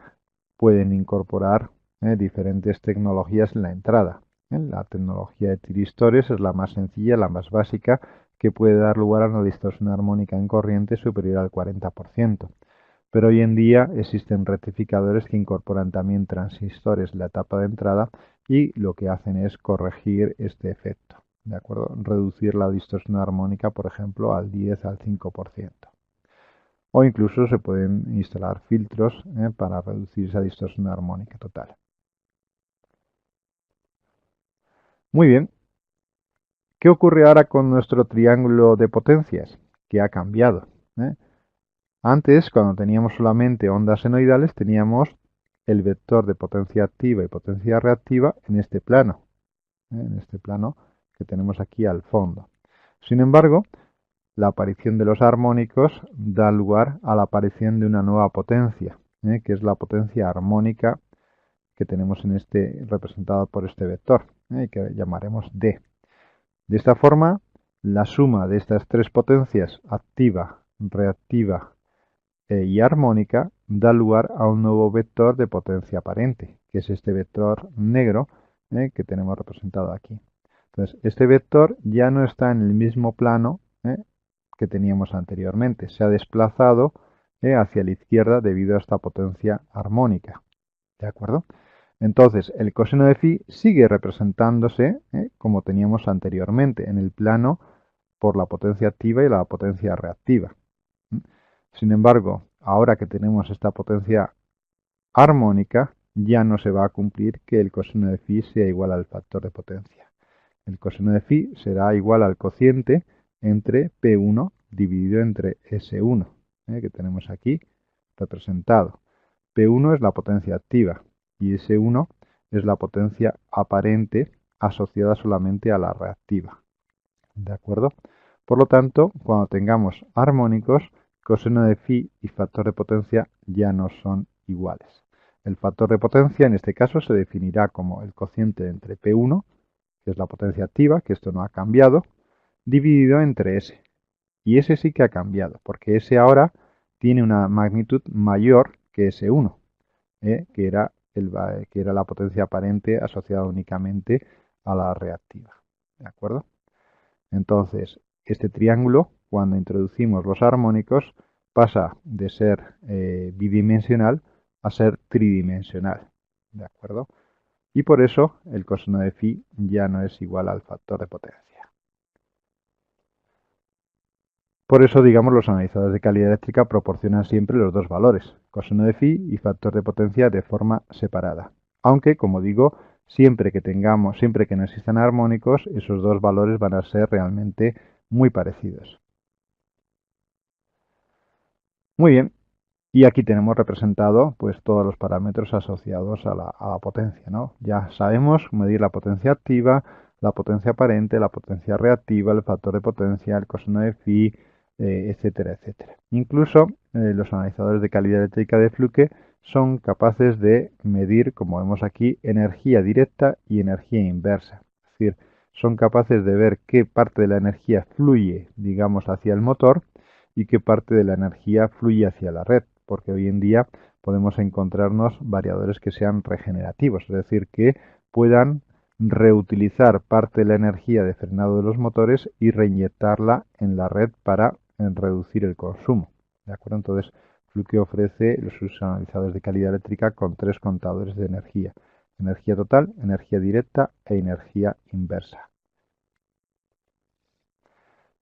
pueden incorporar diferentes tecnologías en la entrada. La tecnología de tiristores es la más sencilla, la más básica, que puede dar lugar a una distorsión armónica en corriente superior al 40%. Pero hoy en día existen rectificadores que incorporan también transistores en la etapa de entrada y lo que hacen es corregir este efecto. ¿De acuerdo? Reducir la distorsión armónica, por ejemplo, al 10 al 5%. O incluso se pueden instalar filtros para reducir esa distorsión armónica total. Muy bien. ¿Qué ocurre ahora con nuestro triángulo de potencias? Que ha cambiado. Antes, cuando teníamos solamente ondas senoidales, teníamos el vector de potencia activa y potencia reactiva en este plano que tenemos aquí al fondo. Sin embargo, la aparición de los armónicos da lugar a la aparición de una nueva potencia, que es la potencia armónica que tenemos representada por este vector, que llamaremos D. De esta forma, la suma de estas tres potencias, activa, reactiva y armónica, da lugar a un nuevo vector de potencia aparente, que es este vector negro que tenemos representado aquí. Entonces, este vector ya no está en el mismo plano que teníamos anteriormente. Se ha desplazado hacia la izquierda debido a esta potencia armónica. ¿De acuerdo? Entonces, el coseno de phi sigue representándose como teníamos anteriormente, en el plano por la potencia activa y la potencia reactiva. Sin embargo, ahora que tenemos esta potencia armónica, ya no se va a cumplir que el coseno de phi sea igual al factor de potencia. El coseno de phi será igual al cociente entre P1 dividido entre S1, que tenemos aquí representado. P1 es la potencia activa y S1 es la potencia aparente asociada solamente a la reactiva. ¿De acuerdo? Por lo tanto, cuando tengamos armónicos, coseno de phi y factor de potencia ya no son iguales. El factor de potencia en este caso se definirá como el cociente entre P1, que es la potencia activa, que esto no ha cambiado, dividido entre S, Y ese sí que ha cambiado, porque ese ahora tiene una magnitud mayor que ese 1, que era la potencia aparente asociada únicamente a la reactiva. ¿De acuerdo? Entonces, este triángulo, cuando introducimos los armónicos, pasa de ser bidimensional a ser tridimensional. ¿De acuerdo? Y por eso el coseno de phi ya no es igual al factor de potencia. Por eso, digamos, los analizadores de calidad eléctrica proporcionan siempre los dos valores, coseno de phi y factor de potencia, de forma separada. Aunque, como digo, siempre que no existan armónicos, esos dos valores van a ser realmente muy parecidos. Muy bien, y aquí tenemos representado pues todos los parámetros asociados a la potencia, ¿no? Ya sabemos medir la potencia activa, la potencia aparente, la potencia reactiva, el factor de potencia, el coseno de phi, etcétera, etcétera. Incluso los analizadores de calidad eléctrica de Fluke son capaces de medir, como vemos aquí, energía directa y energía inversa. Es decir, son capaces de ver qué parte de la energía fluye, digamos, hacia el motor y qué parte de la energía fluye hacia la red, porque hoy en día podemos encontrarnos variadores que sean regenerativos, es decir, que puedan reutilizar parte de la energía de frenado de los motores y reinyectarla en la red para reducir el consumo. ¿De acuerdo? Entonces, Fluke ofrece sus analizadores de calidad eléctrica con tres contadores de energía: energía total, energía directa e energía inversa.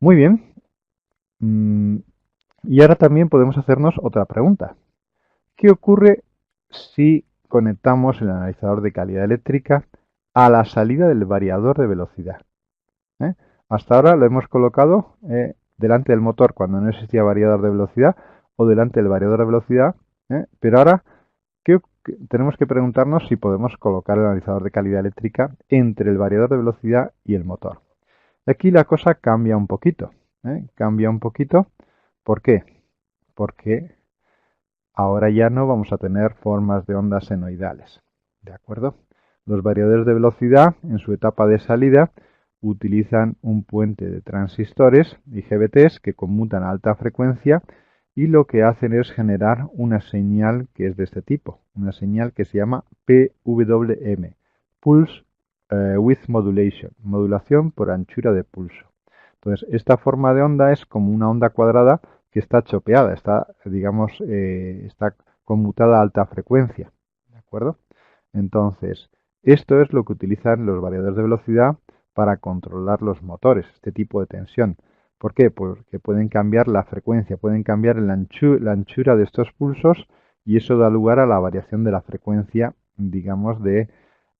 Muy bien. Y ahora también podemos hacernos otra pregunta. ¿Qué ocurre si conectamos el analizador de calidad eléctrica a la salida del variador de velocidad? ¿Eh? Hasta ahora lo hemos colocado delante del motor cuando no existía variador de velocidad o delante del variador de velocidad, pero ahora tenemos que preguntarnos si podemos colocar el analizador de calidad eléctrica entre el variador de velocidad y el motor. Aquí la cosa cambia un poquito. Cambia un poquito. ¿Por qué? Porque ahora ya no vamos a tener formas de ondas senoidales. ¿De acuerdo? Los variadores de velocidad, en su etapa de salida, utilizan un puente de transistores, IGBTs, que conmutan a alta frecuencia y lo que hacen es generar una señal que es de este tipo, una señal que se llama PWM, Pulse Width Modulation, modulación por anchura de pulso. Entonces, esta forma de onda es como una onda cuadrada que está chopeada, está, digamos, está conmutada a alta frecuencia. ¿De acuerdo? Entonces, esto es lo que utilizan los variadores de velocidad para controlar los motores, este tipo de tensión. ¿Por qué? Porque pueden cambiar la frecuencia, pueden cambiar la anchura de estos pulsos y eso da lugar a la variación de la frecuencia, digamos, de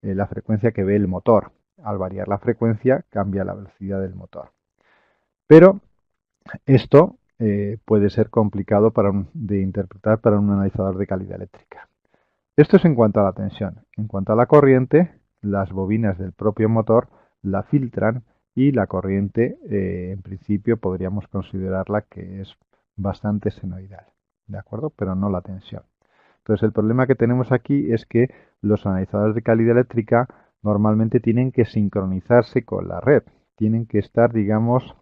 la frecuencia que ve el motor. Al variar la frecuencia, cambia la velocidad del motor. Pero esto puede ser complicado de interpretar para un analizador de calidad eléctrica. Esto es en cuanto a la tensión. En cuanto a la corriente, las bobinas del propio motor la filtran y la corriente, en principio, podríamos considerarla que es bastante senoidal, ¿de acuerdo? Pero no la tensión. Entonces, el problema que tenemos aquí es que los analizadores de calidad eléctrica normalmente tienen que sincronizarse con la red. Tienen que estar, digamos,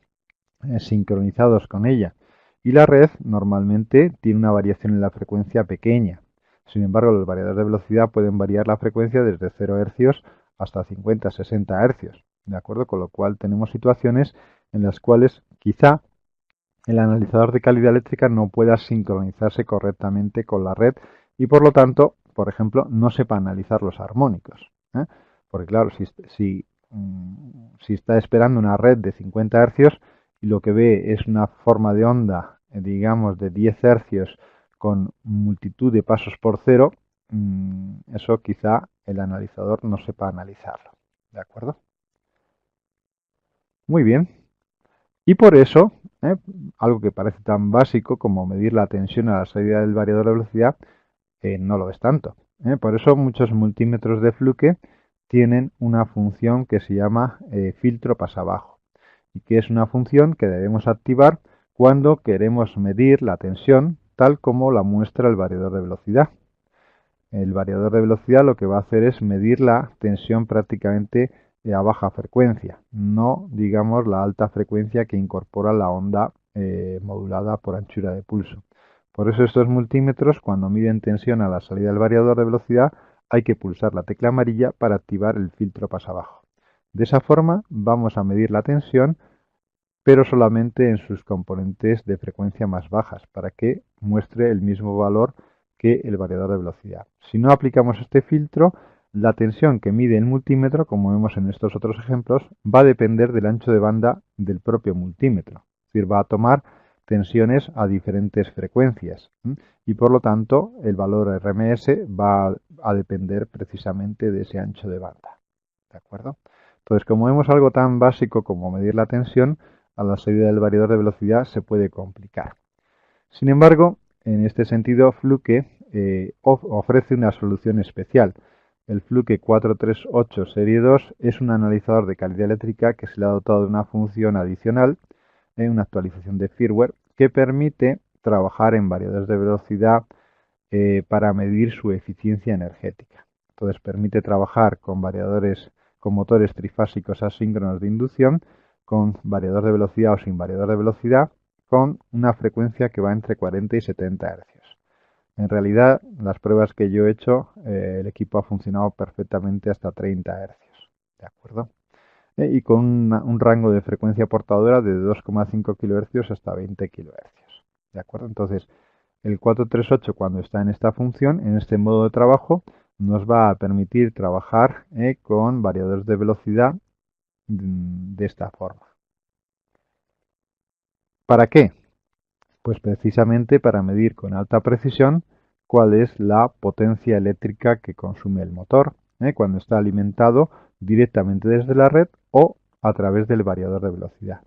sincronizados con ella. Y la red normalmente tiene una variación en la frecuencia pequeña. Sin embargo, los variadores de velocidad pueden variar la frecuencia desde 0 Hz hasta 50-60 Hz. ¿De acuerdo? Con lo cual tenemos situaciones en las cuales quizá el analizador de calidad eléctrica no pueda sincronizarse correctamente con la red y por lo tanto, por ejemplo, no sepa analizar los armónicos. Porque claro, si está esperando una red de 50 Hz y lo que ve es una forma de onda, digamos, de 10 Hz con multitud de pasos por cero, eso quizá el analizador no sepa analizarlo. ¿De acuerdo? Muy bien. Y por eso, algo que parece tan básico como medir la tensión a la salida del variador de velocidad, no lo es tanto. Por eso muchos multímetros de Fluke tienen una función que se llama filtro pasabajo y que es una función que debemos activar cuando queremos medir la tensión tal como la muestra el variador de velocidad. El variador de velocidad lo que va a hacer es medir la tensión prácticamente a baja frecuencia, no digamos la alta frecuencia que incorpora la onda modulada por anchura de pulso. Por eso estos multímetros, cuando miden tensión a la salida del variador de velocidad, hay que pulsar la tecla amarilla para activar el filtro pasabajo. De esa forma vamos a medir la tensión, pero solamente en sus componentes de frecuencia más bajas, para que muestre el mismo valor que el variador de velocidad. Si no aplicamos este filtro, la tensión que mide el multímetro, como vemos en estos otros ejemplos, va a depender del ancho de banda del propio multímetro. Es decir, va a tomar tensiones a diferentes frecuencias y por lo tanto el valor RMS va a depender precisamente de ese ancho de banda. ¿De acuerdo? Entonces, como vemos algo tan básico como medir la tensión, a la salida del variador de velocidad se puede complicar. Sin embargo, en este sentido, Fluke ofrece una solución especial. El Fluke 438 Serie 2 es un analizador de calidad eléctrica que se le ha dotado de una función adicional, una actualización de firmware, que permite trabajar en variadores de velocidad para medir su eficiencia energética. Entonces permite trabajar con motores trifásicos asíncronos de inducción, con variador de velocidad o sin variador de velocidad, con una frecuencia que va entre 40 y 70 Hz. En realidad, las pruebas que yo he hecho, el equipo ha funcionado perfectamente hasta 30 Hz. ¿De acuerdo? Y con un rango de frecuencia portadora de 2,5 kHz hasta 20 kHz. ¿De acuerdo? Entonces, el 438, cuando está en esta función, en este modo de trabajo, nos va a permitir trabajar con variadores de velocidad de esta forma. ¿Para qué? Pues precisamente para medir con alta precisión cuál es la potencia eléctrica que consume el motor cuando está alimentado directamente desde la red o a través del variador de velocidad.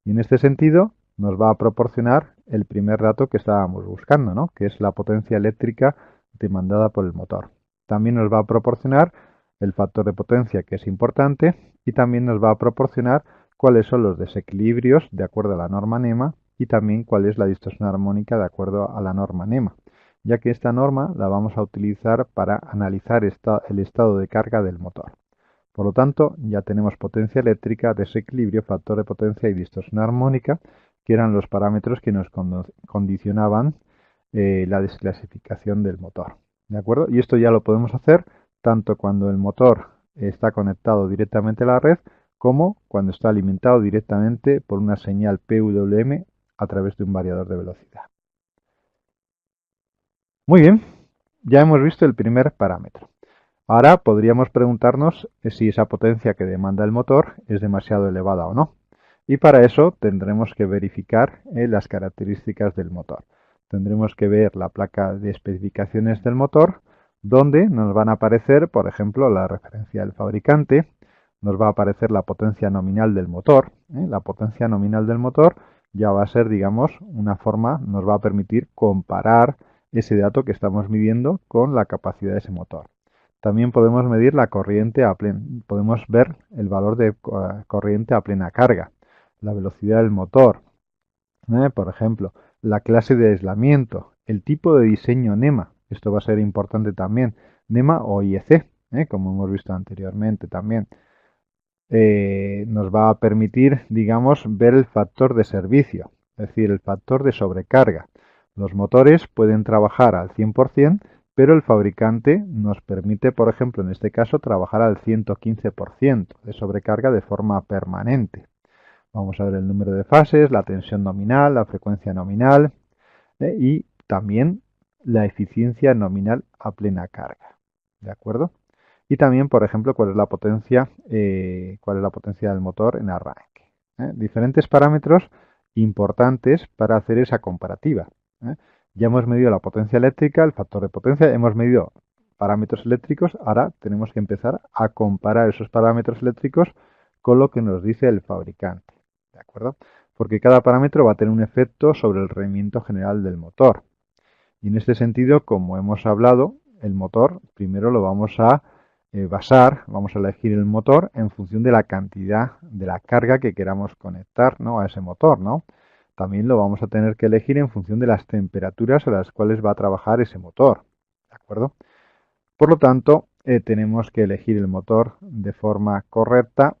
Y en este sentido nos va a proporcionar el primer dato que estábamos buscando, ¿no? Que es la potencia eléctrica demandada por el motor. También nos va a proporcionar el factor de potencia, que es importante, y también nos va a proporcionar cuáles son los desequilibrios de acuerdo a la norma NEMA y también cuál es la distorsión armónica de acuerdo a la norma NEMA, ya que esta norma la vamos a utilizar para analizar el estado de carga del motor. Por lo tanto, ya tenemos potencia eléctrica, desequilibrio, factor de potencia y distorsión armónica, que eran los parámetros que nos condicionaban la desclasificación del motor. ¿De acuerdo? Y esto ya lo podemos hacer tanto cuando el motor está conectado directamente a la red como cuando está alimentado directamente por una señal PWM a través de un variador de velocidad. Muy bien, ya hemos visto el primer parámetro. Ahora podríamos preguntarnos si esa potencia que demanda el motor es demasiado elevada o no. Y para eso tendremos que verificar las características del motor. Tendremos que ver la placa de especificaciones del motor, donde nos van a aparecer, por ejemplo, la referencia del fabricante, nos va a aparecer la potencia nominal del motor. La potencia nominal del motor ya va a ser, digamos, una forma, nos va a permitir comparar ese dato que estamos midiendo con la capacidad de ese motor. También podemos medir la corriente podemos ver el valor de corriente a plena carga, la velocidad del motor, por ejemplo, la clase de aislamiento, el tipo de diseño NEMA, esto va a ser importante también, NEMA o IEC, como hemos visto anteriormente también. Nos va a permitir, digamos, ver el factor de servicio, es decir, el factor de sobrecarga. Los motores pueden trabajar al 100%, pero el fabricante nos permite, por ejemplo, en este caso, trabajar al 115% de sobrecarga de forma permanente. Vamos a ver el número de fases, la tensión nominal, la frecuencia nominal y también la eficiencia nominal a plena carga. ¿De acuerdo? Y también, por ejemplo, cuál es la potencia del motor en arranque. Diferentes parámetros importantes para hacer esa comparativa. Ya hemos medido la potencia eléctrica, el factor de potencia, hemos medido parámetros eléctricos, ahora tenemos que empezar a comparar esos parámetros eléctricos con lo que nos dice el fabricante. ¿De acuerdo? Porque cada parámetro va a tener un efecto sobre el rendimiento general del motor. Y en este sentido, como hemos hablado, el motor primero lo vamos a vamos a elegir el motor en función de la cantidad de la carga que queramos conectar, ¿no?, a ese motor, ¿no? También lo vamos a tener que elegir en función de las temperaturas a las cuales va a trabajar ese motor, ¿de acuerdo? Por lo tanto, tenemos que elegir el motor de forma correcta,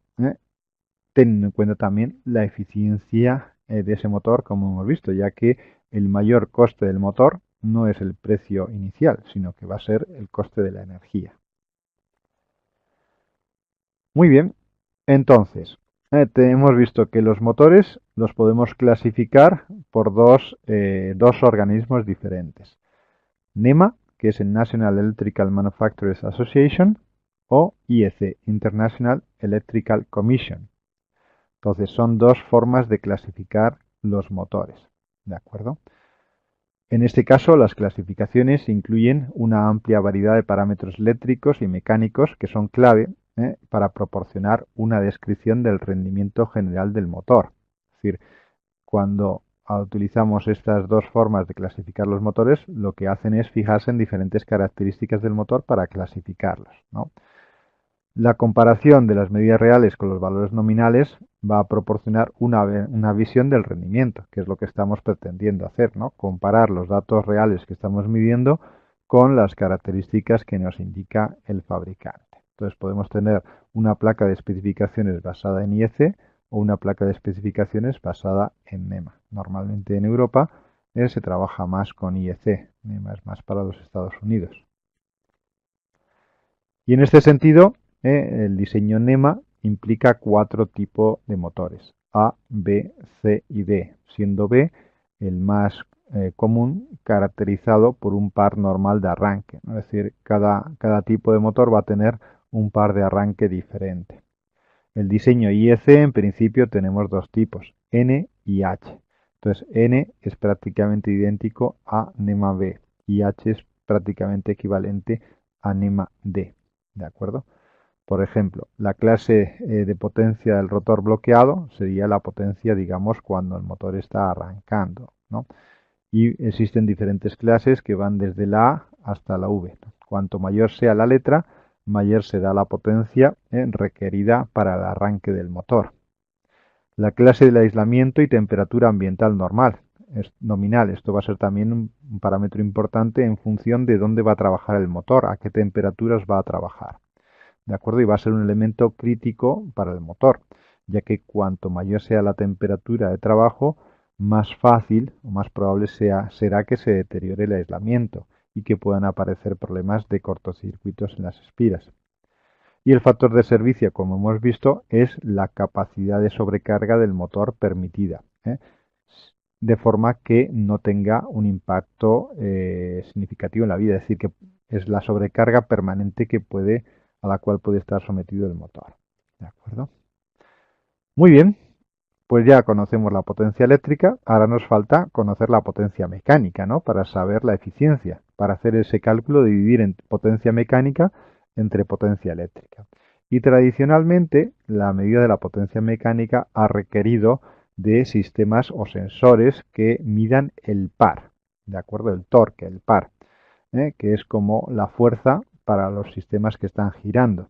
teniendo en cuenta también la eficiencia de ese motor, como hemos visto, ya que el mayor coste del motor no es el precio inicial, sino que va a ser el coste de la energía. Muy bien, entonces, hemos visto que los motores los podemos clasificar por dos organismos diferentes. NEMA, que es el National Electrical Manufacturers Association, o IEC, International Electrical Commission. Entonces, son dos formas de clasificar los motores, ¿de acuerdo? En este caso, las clasificaciones incluyen una amplia variedad de parámetros eléctricos y mecánicos que son clave para proporcionar una descripción del rendimiento general del motor. Es decir, cuando utilizamos estas dos formas de clasificar los motores, lo que hacen es fijarse en diferentes características del motor para clasificarlos, ¿no? La comparación de las medidas reales con los valores nominales va a proporcionar una visión del rendimiento, que es lo que estamos pretendiendo hacer, ¿no? Comparar los datos reales que estamos midiendo con las características que nos indica el fabricante. Entonces podemos tener una placa de especificaciones basada en IEC o una placa de especificaciones basada en NEMA. Normalmente en Europa se trabaja más con IEC, NEMA es más para los Estados Unidos. Y en este sentido, el diseño NEMA implica 4 tipos de motores, A, B, C y D, siendo B el más común, caracterizado por un par normal de arranque, ¿no? Es decir, cada tipo de motor va a tener un par de arranque diferente. El diseño IEC, en principio, tenemos dos tipos, N y H. Entonces, N es prácticamente idéntico a NEMA B y H es prácticamente equivalente a NEMA D. ¿De acuerdo? Por ejemplo, la clase de potencia del rotor bloqueado sería la potencia, digamos, cuando el motor está arrancando, ¿no? Y existen diferentes clases que van desde la A hasta la V. Cuanto mayor sea la letra, mayor será la potencia requerida para el arranque del motor. La clase del aislamiento y temperatura ambiental normal es nominal. Esto va a ser también un parámetro importante en función de dónde va a trabajar el motor, a qué temperaturas va a trabajar. ¿De acuerdo? Y va a ser un elemento crítico para el motor, ya que cuanto mayor sea la temperatura de trabajo, más fácil o más probable será que se deteriore el aislamiento y que puedan aparecer problemas de cortocircuitos en las espiras. Y el factor de servicio, como hemos visto, es la capacidad de sobrecarga del motor permitida, de forma que no tenga un impacto significativo en la vida, es decir, que es la sobrecarga permanente a la cual puede estar sometido el motor. ¿De acuerdo? Muy bien, pues ya conocemos la potencia eléctrica, ahora nos falta conocer la potencia mecánica, ¿no? Para saber la eficiencia, para hacer ese cálculo de dividir en potencia mecánica entre potencia eléctrica. Y tradicionalmente la medida de la potencia mecánica ha requerido de sistemas o sensores que midan el par, ¿de acuerdo? El torque, el par, que es como la fuerza para los sistemas que están girando.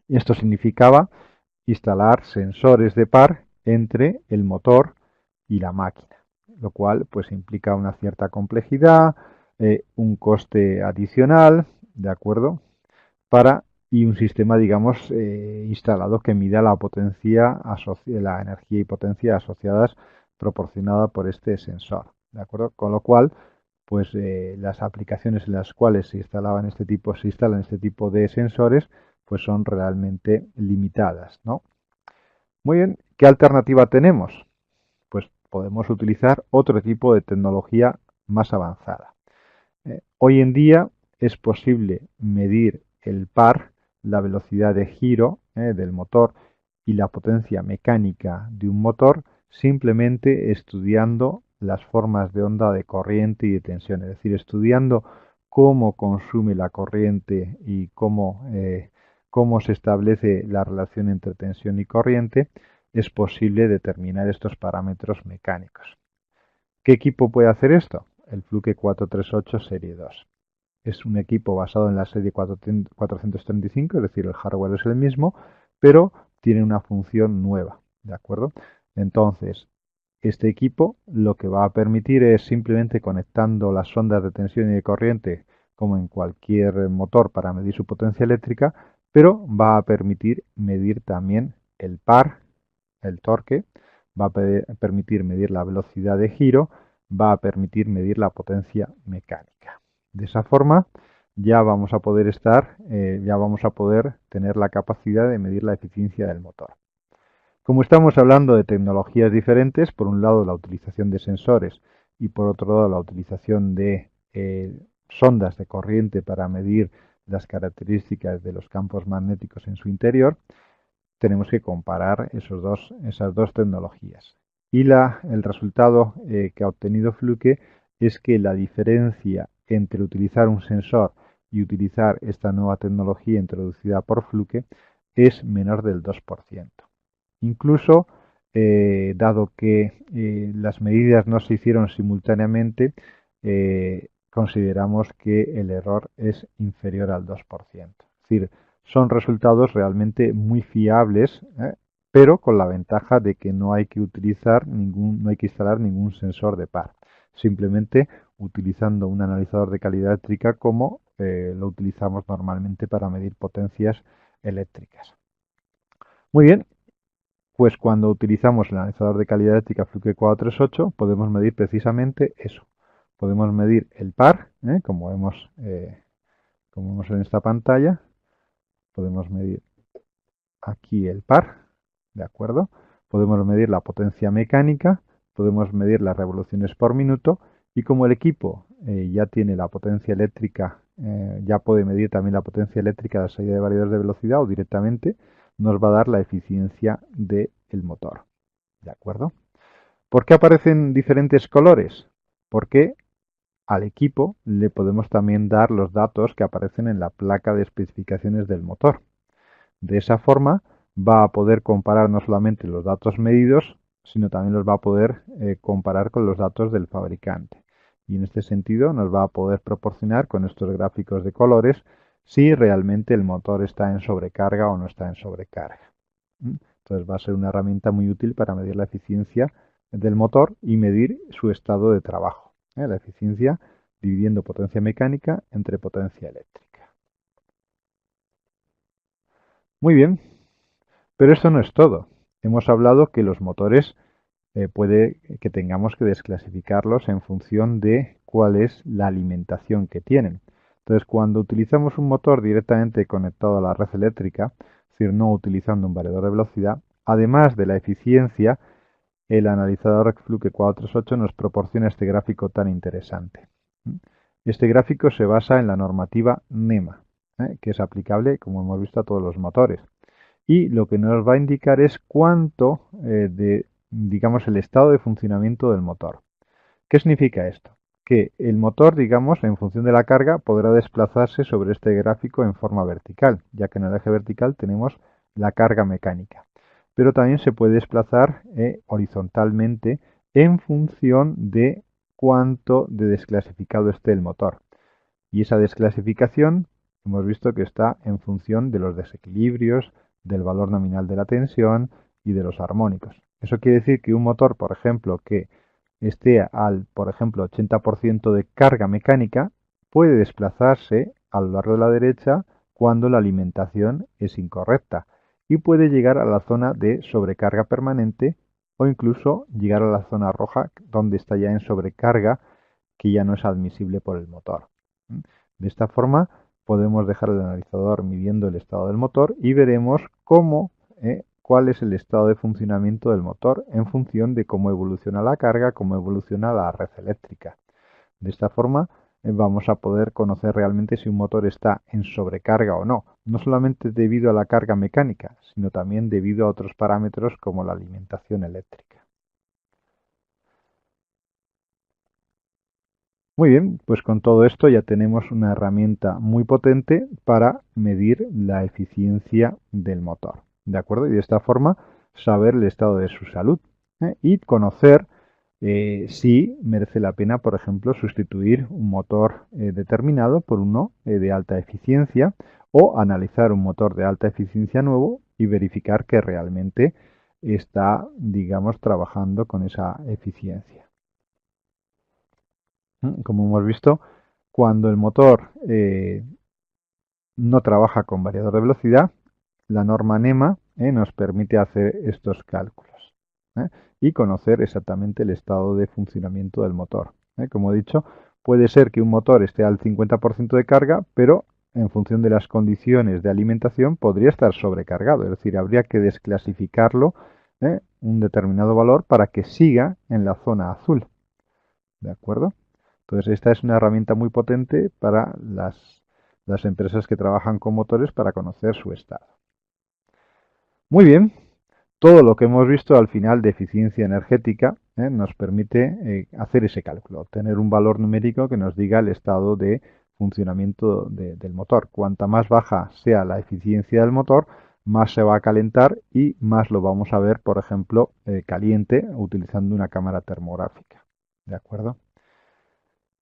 Y esto significaba instalar sensores de par entre el motor y la máquina, lo cual pues implica una cierta complejidad, un coste adicional, ¿de acuerdo? Y un sistema, digamos, instalado que mida la potencia, la energía y potencia asociadas proporcionada por este sensor, ¿de acuerdo? Con lo cual, pues las aplicaciones en las cuales se instalan este tipo de sensores, pues son realmente limitadas, ¿no? Muy bien, ¿qué alternativa tenemos? Pues podemos utilizar otro tipo de tecnología más avanzada. Hoy en día es posible medir el par, la velocidad de giro del motor y la potencia mecánica de un motor simplemente estudiando las formas de onda de corriente y de tensión, es decir, estudiando cómo consume la corriente y cómo se establece la relación entre tensión y corriente, es posible determinar estos parámetros mecánicos. ¿Qué equipo puede hacer esto? El Fluke 438 Serie 2. Es un equipo basado en la serie 435, es decir, el hardware es el mismo, pero tiene una función nueva, ¿de acuerdo? Entonces, este equipo lo que va a permitir es simplemente conectando las ondas de tensión y de corriente, como en cualquier motor para medir su potencia eléctrica, pero va a permitir medir también el par, el torque, va a permitir medir la velocidad de giro, va a permitir medir la potencia mecánica. De esa forma ya vamos a poder ya vamos a poder tener la capacidad de medir la eficiencia del motor. Como estamos hablando de tecnologías diferentes, por un lado la utilización de sensores y por otro lado la utilización de sondas de corriente para medir las características de los campos magnéticos en su interior, tenemos que comparar esas dos tecnologías. Y el resultado que ha obtenido Fluke es que la diferencia entre utilizar un sensor y utilizar esta nueva tecnología introducida por Fluke es menor del 2%. Incluso, dado que las medidas no se hicieron simultáneamente, consideramos que el error es inferior al 2%. Es decir, son resultados realmente muy fiables, pero con la ventaja de que no hay que no hay que instalar ningún sensor de par. Simplemente utilizando un analizador de calidad eléctrica como lo utilizamos normalmente para medir potencias eléctricas. Muy bien, pues cuando utilizamos el analizador de calidad eléctrica Fluke 438 podemos medir precisamente eso. Podemos medir el par, como vemos en esta pantalla. Podemos medir aquí el par, ¿de acuerdo? Podemos medir la potencia mecánica, podemos medir las revoluciones por minuto y como el equipo ya tiene la potencia eléctrica, ya puede medir también la potencia eléctrica de la salida de variadores de velocidad o directamente nos va a dar la eficiencia del motor. ¿De acuerdo? ¿Por qué aparecen diferentes colores? Porque al equipo le podemos también dar los datos que aparecen en la placa de especificaciones del motor. De esa forma va a poder comparar no solamente los datos medidos, sino también los va a poder comparar con los datos del fabricante. Y en este sentido nos va a poder proporcionar con estos gráficos de colores si realmente el motor está en sobrecarga o no está en sobrecarga. Entonces va a ser una herramienta muy útil para medir la eficiencia del motor y medir su estado de trabajo. La eficiencia dividiendo potencia mecánica entre potencia eléctrica. Muy bien, pero esto no es todo. Hemos hablado que los motores puede que tengamos que desclasificarlos en función de cuál es la alimentación que tienen. Entonces, cuando utilizamos un motor directamente conectado a la red eléctrica, es decir, no utilizando un variador de velocidad, además de la eficiencia, el analizador Fluke 438 nos proporciona este gráfico tan interesante. Este gráfico se basa en la normativa NEMA, que es aplicable, como hemos visto, a todos los motores. Y lo que nos va a indicar es cuánto digamos, el estado de funcionamiento del motor. ¿Qué significa esto? Que el motor, digamos, en función de la carga, podrá desplazarse sobre este gráfico en forma vertical, ya que en el eje vertical tenemos la carga mecánica. Pero también se puede desplazar horizontalmente en función de cuánto de desclasificado esté el motor. Y esa desclasificación hemos visto que está en función de los desequilibrios, del valor nominal de la tensión y de los armónicos. Eso quiere decir que un motor, por ejemplo, que esté al, por ejemplo, 80% de carga mecánica, puede desplazarse a lo largo de la derecha cuando la alimentación es incorrecta y puede llegar a la zona de sobrecarga permanente o incluso llegar a la zona roja donde está ya en sobrecarga que ya no es admisible por el motor. De esta forma podemos dejar el analizador midiendo el estado del motor y veremos cuál es el estado de funcionamiento del motor en función de cómo evoluciona la carga, cómo evoluciona la red eléctrica. De esta forma vamos a poder conocer realmente si un motor está en sobrecarga o no, no solamente debido a la carga mecánica, sino también debido a otros parámetros como la alimentación eléctrica. Muy bien, pues con todo esto ya tenemos una herramienta muy potente para medir la eficiencia del motor. ¿De acuerdo? Y de esta forma saber el estado de su salud y conocer si merece la pena, por ejemplo, sustituir un motor determinado por uno de alta eficiencia o analizar un motor de alta eficiencia nuevo y verificar que realmente está, digamos, trabajando con esa eficiencia. Como hemos visto, cuando el motor no trabaja con variador de velocidad, la norma NEMA nos permite hacer estos cálculos. ¿eh? Y conocer exactamente el estado de funcionamiento del motor. Como he dicho, puede ser que un motor esté al 50% de carga, pero en función de las condiciones de alimentación podría estar sobrecargado, es decir, habría que desclasificarlo un determinado valor para que siga en la zona azul. ¿De acuerdo? Entonces, esta es una herramienta muy potente para las empresas que trabajan con motores para conocer su estado. Muy bien, todo lo que hemos visto al final de eficiencia energética nos permite hacer ese cálculo, obtener un valor numérico que nos diga el estado de funcionamiento del motor. Cuanta más baja sea la eficiencia del motor, más se va a calentar y más lo vamos a ver, por ejemplo, caliente utilizando una cámara termográfica. ¿De acuerdo?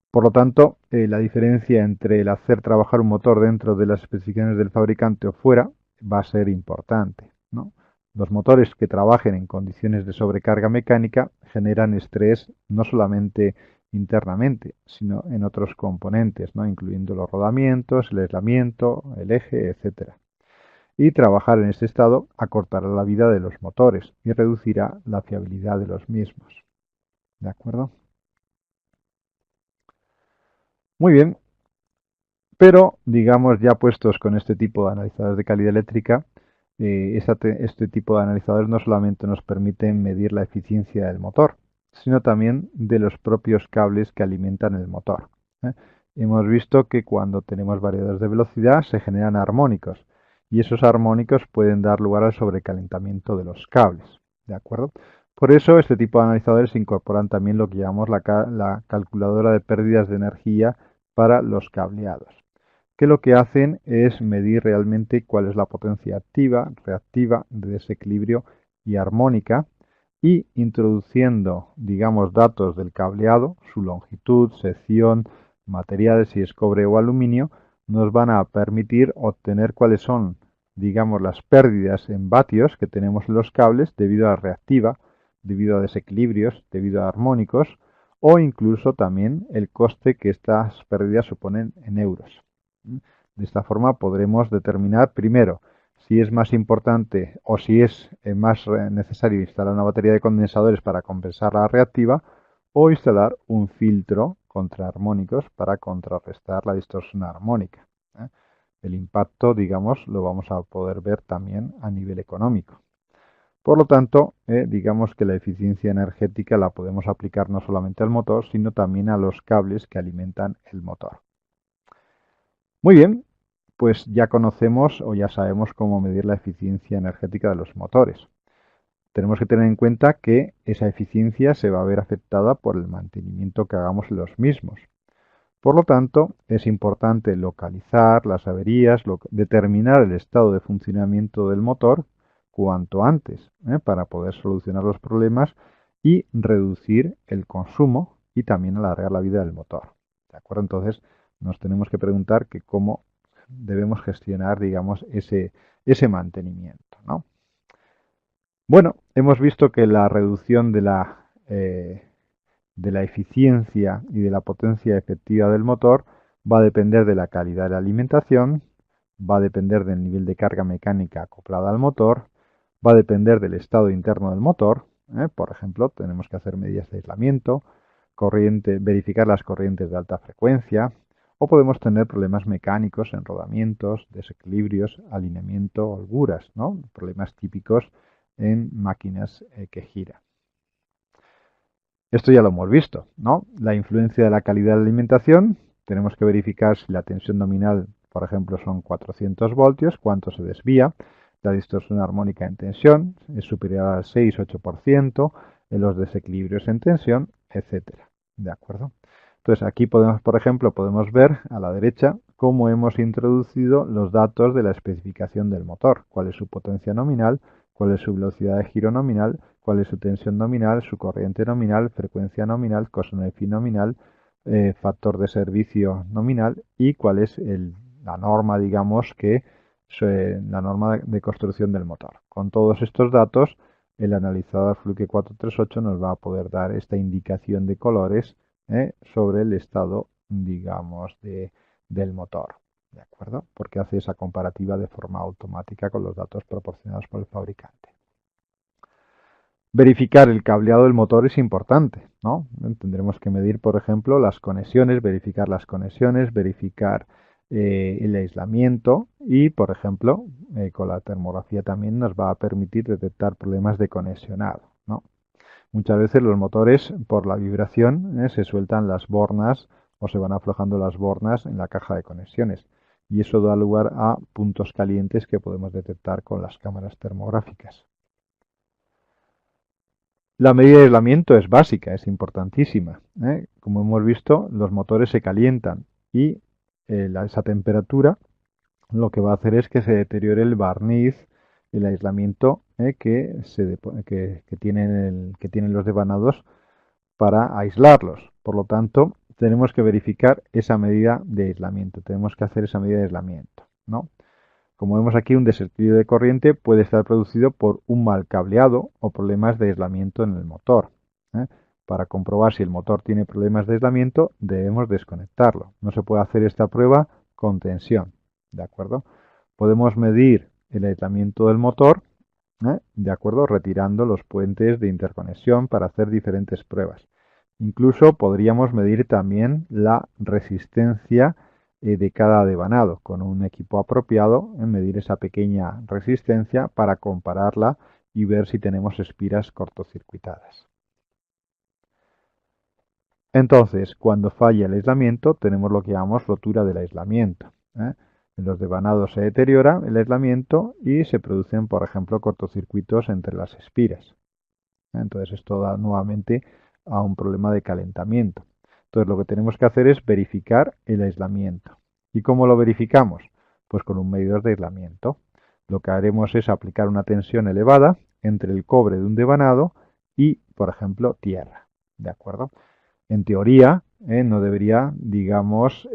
Por lo tanto, la diferencia entre el hacer trabajar un motor dentro de las especificaciones del fabricante o fuera va a ser importante, ¿no? Los motores que trabajen en condiciones de sobrecarga mecánica generan estrés no solamente internamente, sino en otros componentes, ¿no? Incluyendo los rodamientos, el aislamiento, el eje, etcétera. Y trabajar en este estado acortará la vida de los motores y reducirá la fiabilidad de los mismos. ¿De acuerdo? Muy bien, pero, digamos, ya puestos con este tipo de analizadores de calidad eléctrica, este tipo de analizadores no solamente nos permiten medir la eficiencia del motor, sino también de los propios cables que alimentan el motor. ¿eh? Hemos visto que cuando tenemos variadores de velocidad se generan armónicos y esos armónicos pueden dar lugar al sobrecalentamiento de los cables. ¿De acuerdo? Por eso este tipo de analizadores incorporan también lo que llamamos la calculadora de pérdidas de energía para los cableados, que lo que hacen es medir realmente cuál es la potencia activa, reactiva, de desequilibrio y armónica, y introduciendo, digamos, datos del cableado, su longitud, sección, materiales, si es cobre o aluminio, nos van a permitir obtener cuáles son, digamos, las pérdidas en vatios que tenemos en los cables debido a reactiva, debido a desequilibrios, debido a armónicos, o incluso también el coste que estas pérdidas suponen en euros. De esta forma podremos determinar primero si es más importante o si es más necesario instalar una batería de condensadores para compensar la reactiva o instalar un filtro contra armónicos para contrarrestar la distorsión armónica. El impacto, digamos, lo vamos a poder ver también a nivel económico. Por lo tanto, digamos que la eficiencia energética la podemos aplicar no solamente al motor, sino también a los cables que alimentan el motor. Muy bien, pues ya conocemos o ya sabemos cómo medir la eficiencia energética de los motores. Tenemos que tener en cuenta que esa eficiencia se va a ver afectada por el mantenimiento que hagamos en los mismos. Por lo tanto, es importante localizar las averías, determinar el estado de funcionamiento del motor cuanto antes, para poder solucionar los problemas y reducir el consumo y también alargar la vida del motor. ¿De acuerdo? Entonces, nos tenemos que preguntar que cómo debemos gestionar, digamos, ese mantenimiento, ¿no? Bueno, hemos visto que la reducción de la eficiencia y de la potencia efectiva del motor va a depender de la calidad de la alimentación, va a depender del nivel de carga mecánica acoplada al motor, va a depender del estado interno del motor. Por ejemplo, tenemos que hacer medidas de aislamiento, verificar las corrientes de alta frecuencia, o podemos tener problemas mecánicos en rodamientos, desequilibrios, alineamiento, holguras, ¿no? Problemas típicos en máquinas que giran. Esto ya lo hemos visto, ¿no? La influencia de la calidad de la alimentación. Tenemos que verificar si la tensión nominal, por ejemplo, son 400 voltios, cuánto se desvía. La distorsión armónica en tensión es superior al 6-8%, en los desequilibrios en tensión, etcétera. ¿De acuerdo? Entonces aquí podemos, por ejemplo, podemos ver a la derecha cómo hemos introducido los datos de la especificación del motor, cuál es su potencia nominal, cuál es su velocidad de giro nominal, cuál es su tensión nominal, su corriente nominal, frecuencia nominal, coseno phi nominal, factor de servicio nominal y cuál es la norma, digamos, la norma de construcción del motor. Con todos estos datos, el analizador Fluke 438 nos va a poder dar esta indicación de colores sobre el estado, digamos, del motor. ¿De acuerdo? Porque hace esa comparativa de forma automática con los datos proporcionados por el fabricante. Verificar el cableado del motor es importante, ¿no? Tendremos que medir, por ejemplo, las conexiones, verificar el aislamiento y, por ejemplo, con la termografía también nos va a permitir detectar problemas de conexionado, ¿no? Muchas veces los motores, por la vibración, se sueltan las bornas o se van aflojando las bornas en la caja de conexiones y eso da lugar a puntos calientes que podemos detectar con las cámaras termográficas. La medida de aislamiento es básica, es importantísima, ¿eh? Como hemos visto, los motores se calientan y esa temperatura lo que va a hacer es que se deteriore el barniz, el aislamiento que tienen los devanados para aislarlos. Por lo tanto, tenemos que verificar esa medida de aislamiento, tenemos que hacer esa medida de aislamiento, ¿no? Como vemos aquí, un desequilibrio de corriente puede estar producido por un mal cableado o problemas de aislamiento en el motor, ¿eh? Para comprobar si el motor tiene problemas de aislamiento, debemos desconectarlo. No se puede hacer esta prueba con tensión, ¿de acuerdo? Podemos medir el aislamiento del motor, ¿de acuerdo? Retirando los puentes de interconexión para hacer diferentes pruebas. Incluso podríamos medir también la resistencia de cada devanado con un equipo apropiado, en medir esa pequeña resistencia para compararla y ver si tenemos espiras cortocircuitadas. Entonces, cuando falla el aislamiento, tenemos lo que llamamos rotura del aislamiento, ¿eh? En los devanados se deteriora el aislamiento y se producen, por ejemplo, cortocircuitos entre las espiras. Entonces esto da nuevamente a un problema de calentamiento. Entonces lo que tenemos que hacer es verificar el aislamiento. ¿Y cómo lo verificamos? Pues con un medidor de aislamiento. Lo que haremos es aplicar una tensión elevada entre el cobre de un devanado y, por ejemplo, tierra. ¿De acuerdo? En teoría, no debería, digamos,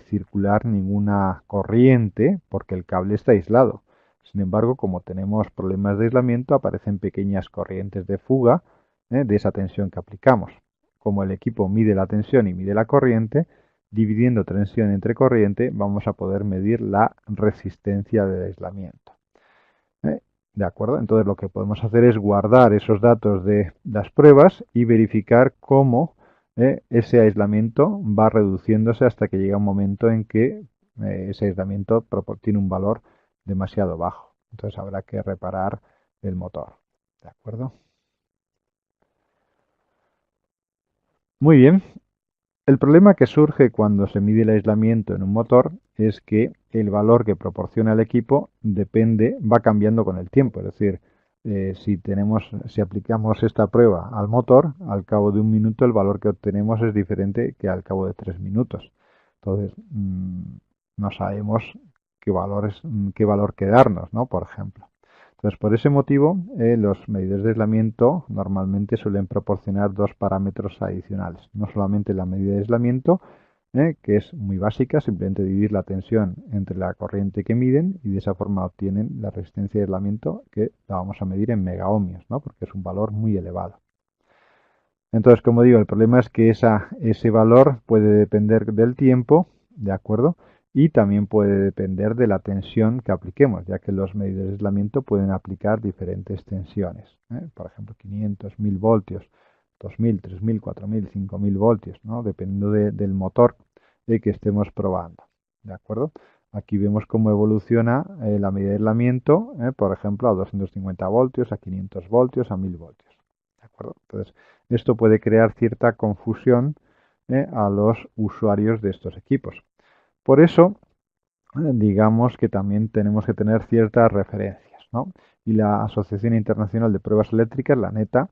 circular ninguna corriente porque el cable está aislado. Sin embargo, como tenemos problemas de aislamiento, aparecen pequeñas corrientes de fuga de esa tensión que aplicamos. Como el equipo mide la tensión y mide la corriente, dividiendo tensión entre corriente, vamos a poder medir la resistencia del aislamiento. ¿eh? ¿De acuerdo? Entonces lo que podemos hacer es guardar esos datos de las pruebas y verificar cómo ese aislamiento va reduciéndose hasta que llega un momento en que ese aislamiento tiene un valor demasiado bajo. Entonces habrá que reparar el motor. ¿De acuerdo? Muy bien. El problema que surge cuando se mide el aislamiento en un motor es que el valor que proporciona el equipo va cambiando con el tiempo. Es decir, si aplicamos esta prueba al motor, al cabo de un minuto el valor que obtenemos es diferente que al cabo de 3 minutos. Entonces, no sabemos qué valor quedarnos, ¿no? Por ejemplo. Entonces, por ese motivo, los medidores de aislamiento normalmente suelen proporcionar dos parámetros adicionales. No solamente la medida de aislamiento, que es muy básica, simplemente dividir la tensión entre la corriente que miden y de esa forma obtienen la resistencia de aislamiento que la vamos a medir en megaohmios, ¿no? Porque es un valor muy elevado. Entonces, como digo, el problema es que ese valor puede depender del tiempo, ¿de acuerdo? Y también puede depender de la tensión que apliquemos, ya que los medidores de aislamiento pueden aplicar diferentes tensiones. Por ejemplo, 500, 1000 voltios, 2000, 3000, 4000, 5000 voltios, ¿no? Dependiendo del motor que estemos probando. ¿De acuerdo? Aquí vemos cómo evoluciona la medida de aislamiento, por ejemplo, a 250 voltios, a 500 voltios, a 1000 voltios. ¿De acuerdo? Entonces, esto puede crear cierta confusión a los usuarios de estos equipos. Por eso, digamos que también tenemos que tener ciertas referencias, ¿no? Y la Asociación Internacional de Pruebas Eléctricas, la NETA,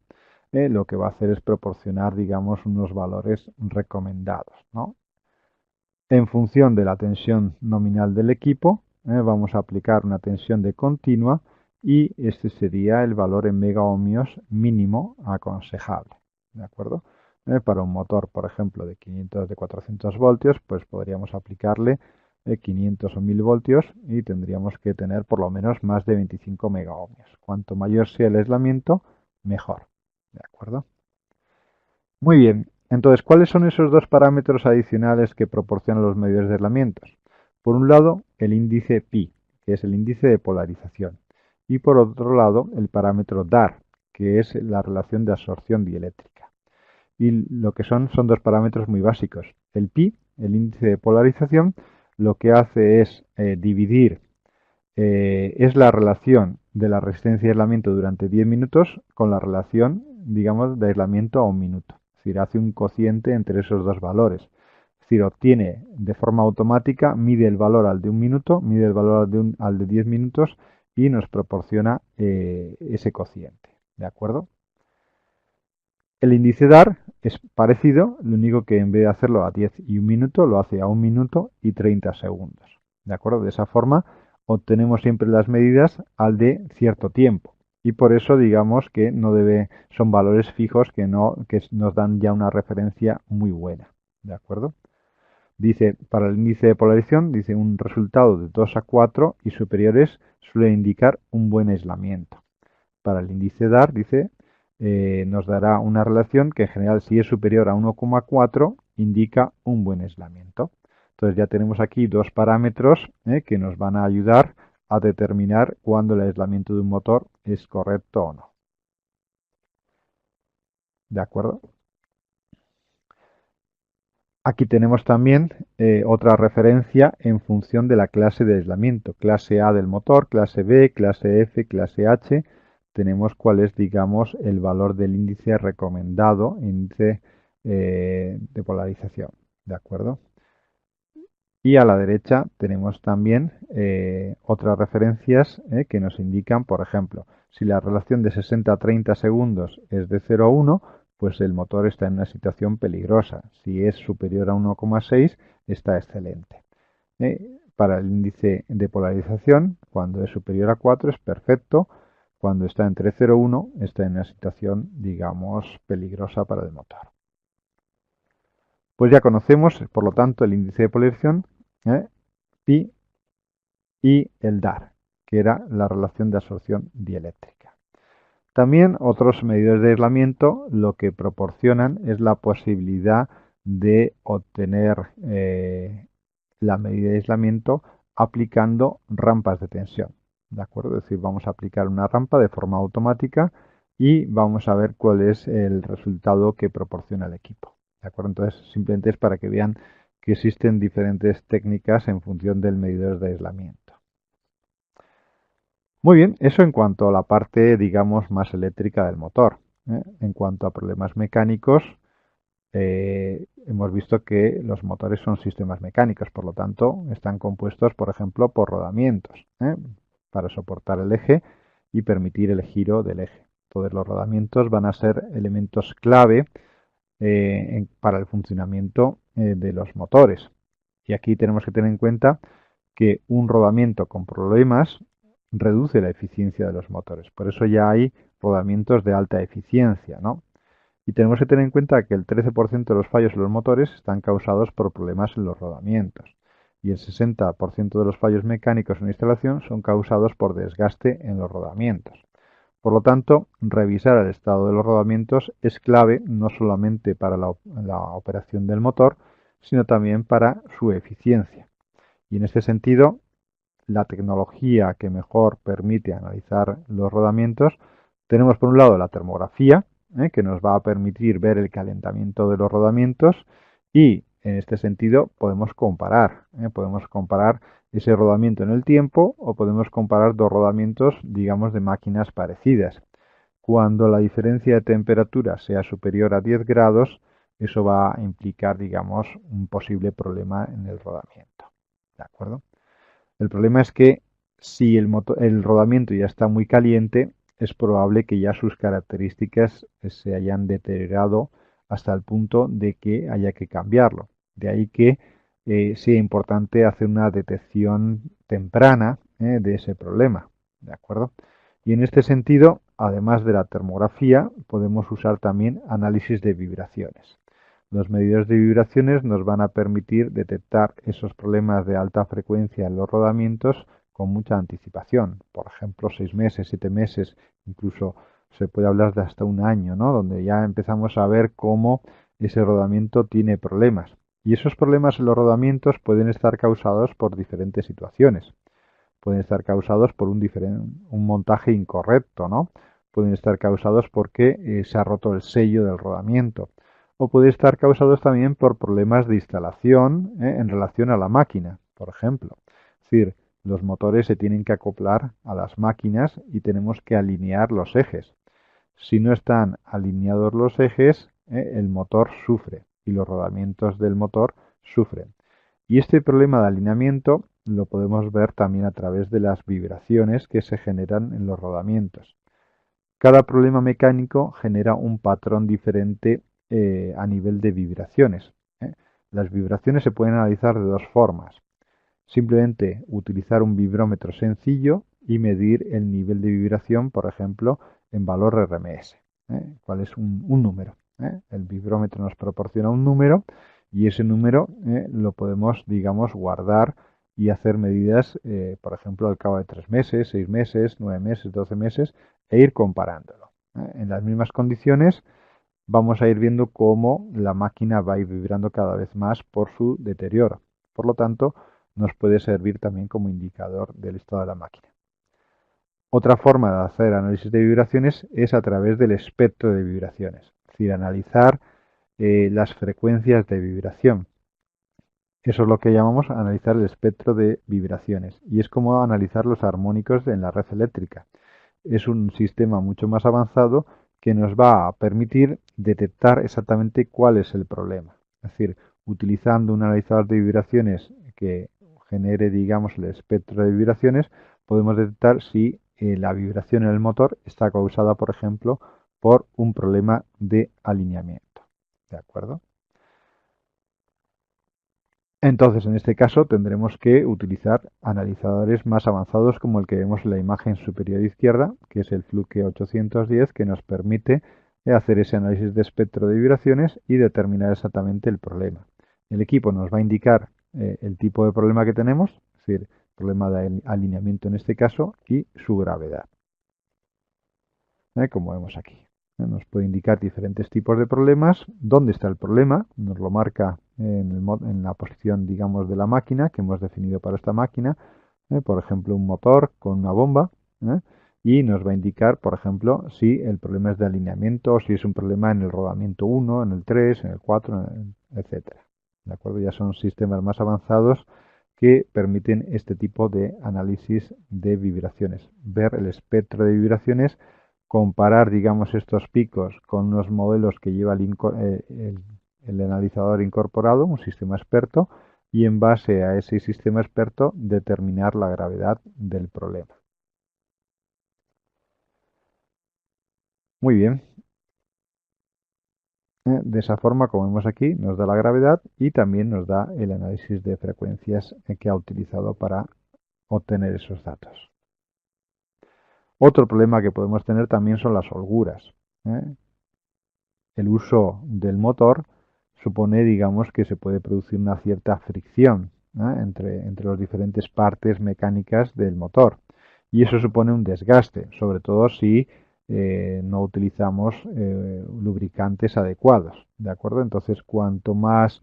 lo que va a hacer es proporcionar, digamos, unos valores recomendados, ¿no? En función de la tensión nominal del equipo, vamos a aplicar una tensión de continua y este sería el valor en megaohmios mínimo aconsejable. ¿De acuerdo? Para un motor, por ejemplo, de 500 de 400 voltios, pues podríamos aplicarle 500 o 1000 voltios y tendríamos que tener por lo menos más de 25 megaohmios. Cuanto mayor sea el aislamiento, mejor. ¿De acuerdo? Muy bien. Entonces, ¿cuáles son esos dos parámetros adicionales que proporcionan los medidores de aislamientos? Por un lado, el índice pi, que es el índice de polarización. Y por otro lado, el parámetro DAR, que es la relación de absorción dieléctrica. Y lo que son dos parámetros muy básicos. El pi, el índice de polarización, lo que hace es dividir, es la relación de la resistencia de aislamiento durante 10 minutos con la relación, digamos, de aislamiento a un minuto. Es decir, hace un cociente entre esos dos valores. Es decir, obtiene de forma automática, mide el valor al de un minuto, mide el valor al de 10 minutos y nos proporciona ese cociente. ¿De acuerdo? El índice DAR es parecido, lo único que en vez de hacerlo a 10 y 1 minuto, lo hace a 1 minuto y 30 segundos. ¿De acuerdo? De esa forma obtenemos siempre las medidas al de cierto tiempo. Y por eso digamos que son valores fijos que nos dan ya una referencia muy buena. ¿De acuerdo? Dice, para el índice de polarización, dice un resultado de 2 a 4 y superiores suele indicar un buen aislamiento. Para el índice DAR, dice, nos dará una relación que en general si es superior a 1,4 indica un buen aislamiento. Entonces ya tenemos aquí dos parámetros que nos van a ayudar a determinar cuándo el aislamiento de un motor es correcto o no. ¿De acuerdo? Aquí tenemos también otra referencia en función de la clase de aislamiento. Clase A del motor, clase B, clase F, clase H. Tenemos cuál es, digamos, el valor del índice recomendado, índice de polarización. ¿De acuerdo? Y a la derecha tenemos también otras referencias que nos indican, por ejemplo, si la relación de 60 a 30 segundos es de 0 a 1, pues el motor está en una situación peligrosa. Si es superior a 1,6, está excelente. Para el índice de polarización, cuando es superior a 4 es perfecto. Cuando está entre 0 y 1, está en una situación, digamos, peligrosa para el motor. Pues ya conocemos, por lo tanto, el índice de polarización, pi y el DAR, que era la relación de absorción dieléctrica. También otros medidores de aislamiento lo que proporcionan es la posibilidad de obtener la medida de aislamiento aplicando rampas de tensión. ¿De acuerdo? Es decir, vamos a aplicar una rampa de forma automática y vamos a ver cuál es el resultado que proporciona el equipo. ¿De acuerdo? Entonces, simplemente es para que vean que existen diferentes técnicas en función del medidor de aislamiento. Muy bien, eso en cuanto a la parte, digamos, más eléctrica del motor. En cuanto a problemas mecánicos, hemos visto que los motores son sistemas mecánicos, por lo tanto, están compuestos, por ejemplo, por rodamientos, para soportar el eje y permitir el giro del eje. Entonces, los rodamientos van a ser elementos clave para el funcionamiento de los motores. Y aquí tenemos que tener en cuenta que un rodamiento con problemas reduce la eficiencia de los motores. Por eso ya hay rodamientos de alta eficiencia, ¿no? Y tenemos que tener en cuenta que el 13% de los fallos en los motores están causados por problemas en los rodamientos. Y el 60% de los fallos mecánicos en la instalación son causados por desgaste en los rodamientos. Por lo tanto, revisar el estado de los rodamientos es clave no solamente para la operación del motor, sino también para su eficiencia. Y en este sentido, la tecnología que mejor permite analizar los rodamientos, tenemos por un lado la termografía, que nos va a permitir ver el calentamiento de los rodamientos y en este sentido podemos comparar ese rodamiento en el tiempo o podemos comparar dos rodamientos, digamos, de máquinas parecidas. Cuando la diferencia de temperatura sea superior a 10 grados, eso va a implicar, digamos, un posible problema en el rodamiento. ¿De acuerdo? El problema es que si el rodamiento ya está muy caliente, es probable que ya sus características se hayan deteriorado hasta el punto de que haya que cambiarlo. De ahí que sea importante hacer una detección temprana de ese problema. ¿De acuerdo? Y en este sentido, además de la termografía, podemos usar también análisis de vibraciones. Los medidores de vibraciones nos van a permitir detectar esos problemas de alta frecuencia en los rodamientos con mucha anticipación. Por ejemplo, 6 meses, 7 meses, incluso se puede hablar de hasta un año, ¿no? Donde ya empezamos a ver cómo ese rodamiento tiene problemas. Y esos problemas en los rodamientos pueden estar causados por diferentes situaciones. Pueden estar causados por un montaje incorrecto, ¿no? pueden estar causados porque se ha roto el sello del rodamiento. O puede estar causados también por problemas de instalación en relación a la máquina, por ejemplo. Es decir, los motores se tienen que acoplar a las máquinas y tenemos que alinear los ejes. Si no están alineados los ejes, el motor sufre y los rodamientos del motor sufren. Y este problema de alineamiento lo podemos ver también a través de las vibraciones que se generan en los rodamientos. Cada problema mecánico genera un patrón diferente a nivel de vibraciones. Las vibraciones se pueden analizar de dos formas. Simplemente utilizar un vibrómetro sencillo y medir el nivel de vibración, por ejemplo, en valor RMS. ¿Cuál es un número? El vibrómetro nos proporciona un número y ese número lo podemos, digamos, guardar y hacer medidas, por ejemplo, al cabo de 3 meses, 6 meses, 9 meses, 12 meses e ir comparándolo. En las mismas condiciones vamos a ir viendo cómo la máquina va a ir vibrando cada vez más por su deterioro. Por lo tanto, nos puede servir también como indicador del estado de la máquina. Otra forma de hacer análisis de vibraciones es a través del espectro de vibraciones, es decir, analizar las frecuencias de vibración. Eso es lo que llamamos analizar el espectro de vibraciones y es como analizar los armónicos en la red eléctrica. Es un sistema mucho más avanzado que nos va a permitir detectar exactamente cuál es el problema. Es decir, utilizando un analizador de vibraciones que genere, digamos, el espectro de vibraciones, podemos detectar si la vibración en el motor está causada, por ejemplo, por un problema de alineamiento. ¿De acuerdo? Entonces, en este caso, tendremos que utilizar analizadores más avanzados como el que vemos en la imagen superior izquierda, que es el Fluke 810, que nos permite hacer ese análisis de espectro de vibraciones y determinar exactamente el problema. El equipo nos va a indicar el tipo de problema que tenemos, es decir, problema de alineamiento en este caso, y su gravedad, como vemos aquí. Nos puede indicar diferentes tipos de problemas, dónde está el problema, nos lo marca en la posición, digamos, de la máquina que hemos definido para esta máquina, por ejemplo, un motor con una bomba, y nos va a indicar, por ejemplo, si el problema es de alineamiento o si es un problema en el rodamiento 1, en el 3, en el 4, etcétera. ¿De acuerdo? Ya son sistemas más avanzados que permiten este tipo de análisis de vibraciones, ver el espectro de vibraciones, comparar, digamos, estos picos con unos modelos que lleva el analizador incorporado, un sistema experto, y en base a ese sistema experto determinar la gravedad del problema. Muy bien. De esa forma, como vemos aquí, nos da la gravedad y también nos da el análisis de frecuencias que ha utilizado para obtener esos datos. Otro problema que podemos tener también son las holguras. El uso del motor supone, digamos, que se puede producir una cierta fricción entre las diferentes partes mecánicas del motor. Y eso supone un desgaste, sobre todo si no utilizamos lubricantes adecuados. ¿De acuerdo? Entonces, cuanto más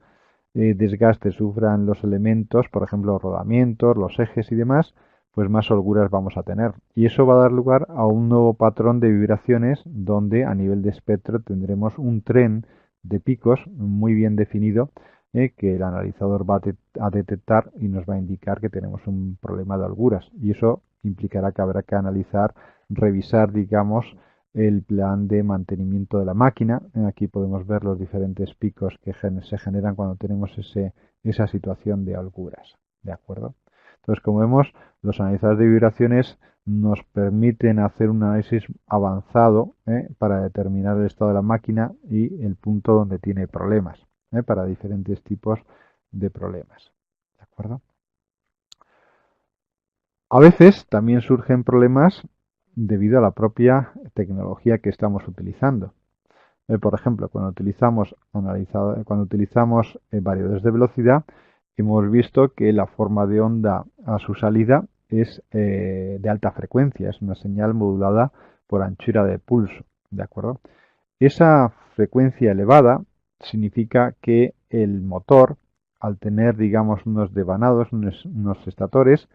desgaste sufran los elementos, por ejemplo, los rodamientos, los ejes y demás, pues más holguras vamos a tener. Y eso va a dar lugar a un nuevo patrón de vibraciones donde a nivel de espectro tendremos un tren de picos muy bien definido que el analizador va a detectar y nos va a indicar que tenemos un problema de holguras. Y eso implicará que habrá que analizar, revisar, digamos, el plan de mantenimiento de la máquina. Aquí podemos ver los diferentes picos que se generan cuando tenemos esa situación de holguras. ¿De acuerdo? Entonces, como vemos, los analizadores de vibraciones nos permiten hacer un análisis avanzado para determinar el estado de la máquina y el punto donde tiene problemas, para diferentes tipos de problemas. ¿De acuerdo? A veces también surgen problemas debido a la propia tecnología que estamos utilizando. Por ejemplo, cuando utilizamos variadores de velocidad, hemos visto que la forma de onda a su salida es de alta frecuencia, es una señal modulada por anchura de pulso, ¿de acuerdo? Esa frecuencia elevada significa que el motor, al tener, digamos, unos devanados, unos estatores,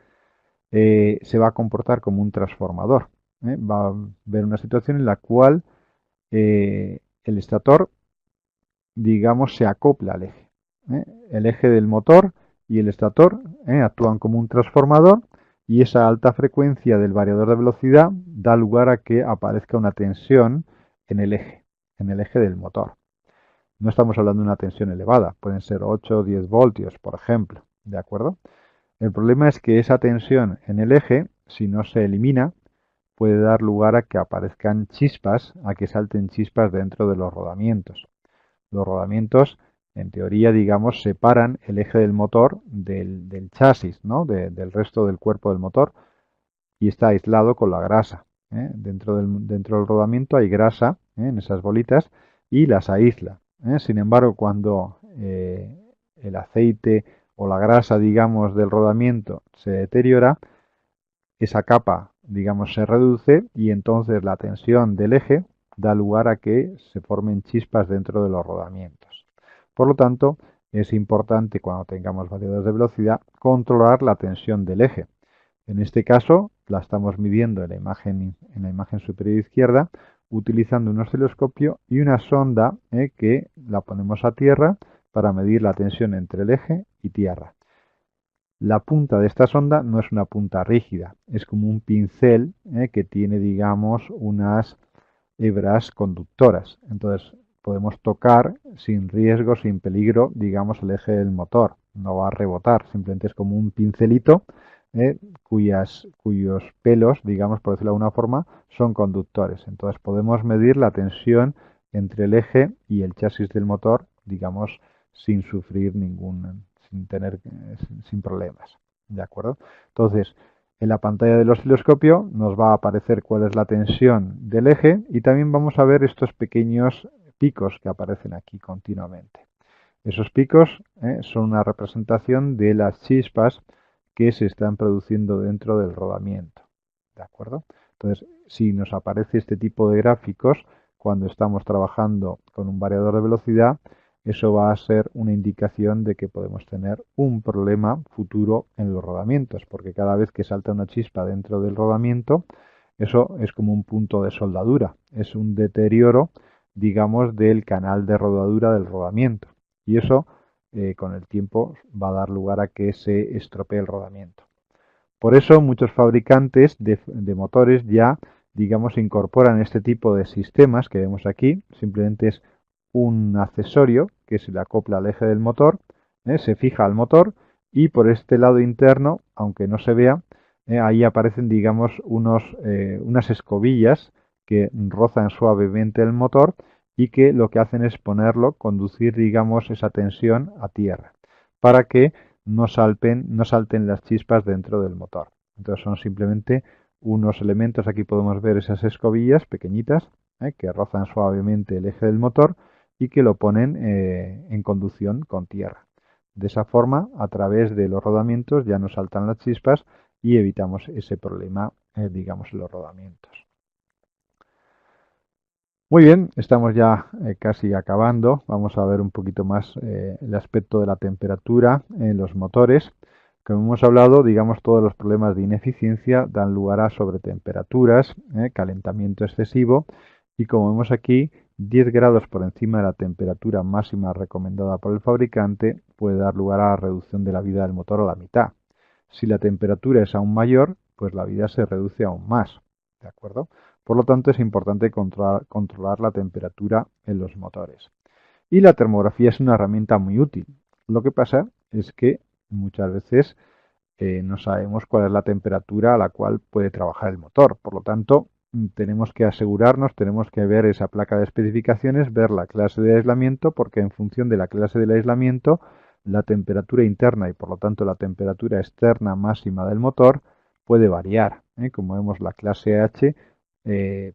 se va a comportar como un transformador. Va a haber una situación en la cual el estator, digamos, se acopla al eje. El eje del motor y el estator actúan como un transformador y esa alta frecuencia del variador de velocidad da lugar a que aparezca una tensión en el eje del motor. No estamos hablando de una tensión elevada, pueden ser 8 o 10 voltios, por ejemplo, ¿de acuerdo? El problema es que esa tensión en el eje, si no se elimina, puede dar lugar a que aparezcan chispas, a que salten chispas dentro de los rodamientos. Los rodamientos, en teoría, digamos, separan el eje del motor del chasis, ¿no? Del resto del cuerpo del motor y está aislado con la grasa. Dentro del rodamiento hay grasa en esas bolitas y las aísla. Sin embargo, cuando el aceite o la grasa, digamos, del rodamiento se deteriora, esa capa, digamos, se reduce y entonces la tensión del eje da lugar a que se formen chispas dentro de los rodamientos. Por lo tanto, es importante cuando tengamos variadores de velocidad controlar la tensión del eje. En este caso, la estamos midiendo en la imagen superior izquierda utilizando un osciloscopio y una sonda que la ponemos a tierra para medir la tensión entre el eje y tierra. La punta de esta sonda no es una punta rígida, es como un pincel que tiene, digamos, unas hebras conductoras. Entonces podemos tocar sin riesgo, sin peligro, digamos, el eje del motor. No va a rebotar, simplemente es como un pincelito cuyos pelos, digamos, por decirlo de alguna forma, son conductores. Entonces podemos medir la tensión entre el eje y el chasis del motor, digamos, sin sufrir sin problemas. ¿De acuerdo? Entonces, en la pantalla del osciloscopio nos va a aparecer cuál es la tensión del eje y también vamos a ver estos pequeños picos que aparecen aquí continuamente. Esos picos son una representación de las chispas que se están produciendo dentro del rodamiento. ¿De acuerdo? Entonces, si nos aparece este tipo de gráficos cuando estamos trabajando con un variador de velocidad, eso va a ser una indicación de que podemos tener un problema futuro en los rodamientos, porque cada vez que salta una chispa dentro del rodamiento, eso es como un punto de soldadura, es un deterioro, digamos, del canal de rodadura del rodamiento. Y eso, con el tiempo, va a dar lugar a que se estropee el rodamiento. Por eso muchos fabricantes de motores ya, digamos, incorporan este tipo de sistemas que vemos aquí. Simplemente es un accesorio que se le acopla al eje del motor, se fija al motor y por este lado interno, aunque no se vea, ahí aparecen, digamos, unas escobillas que rozan suavemente el motor y que lo que hacen es conducir, digamos, esa tensión a tierra, para que no salten las chispas dentro del motor. Entonces son simplemente unos elementos, aquí podemos ver esas escobillas pequeñitas que rozan suavemente el eje del motor y que lo ponen en conducción con tierra. De esa forma, a través de los rodamientos ya no saltan las chispas y evitamos ese problema, digamos, en los rodamientos. Muy bien, estamos ya casi acabando. Vamos a ver un poquito más el aspecto de la temperatura en los motores. Como hemos hablado, digamos, todos los problemas de ineficiencia dan lugar a sobretemperaturas, calentamiento excesivo y como vemos aquí, 10 grados por encima de la temperatura máxima recomendada por el fabricante puede dar lugar a la reducción de la vida del motor a la mitad. Si la temperatura es aún mayor, pues la vida se reduce aún más. ¿De acuerdo? Por lo tanto, es importante controlar la temperatura en los motores. Y la termografía es una herramienta muy útil. Lo que pasa es que muchas veces no sabemos cuál es la temperatura a la cual puede trabajar el motor. Por lo tanto, tenemos que asegurarnos, tenemos que ver esa placa de especificaciones, ver la clase de aislamiento, porque en función de la clase del aislamiento, la temperatura interna y por lo tanto la temperatura externa máxima del motor puede variar. Como vemos, la clase H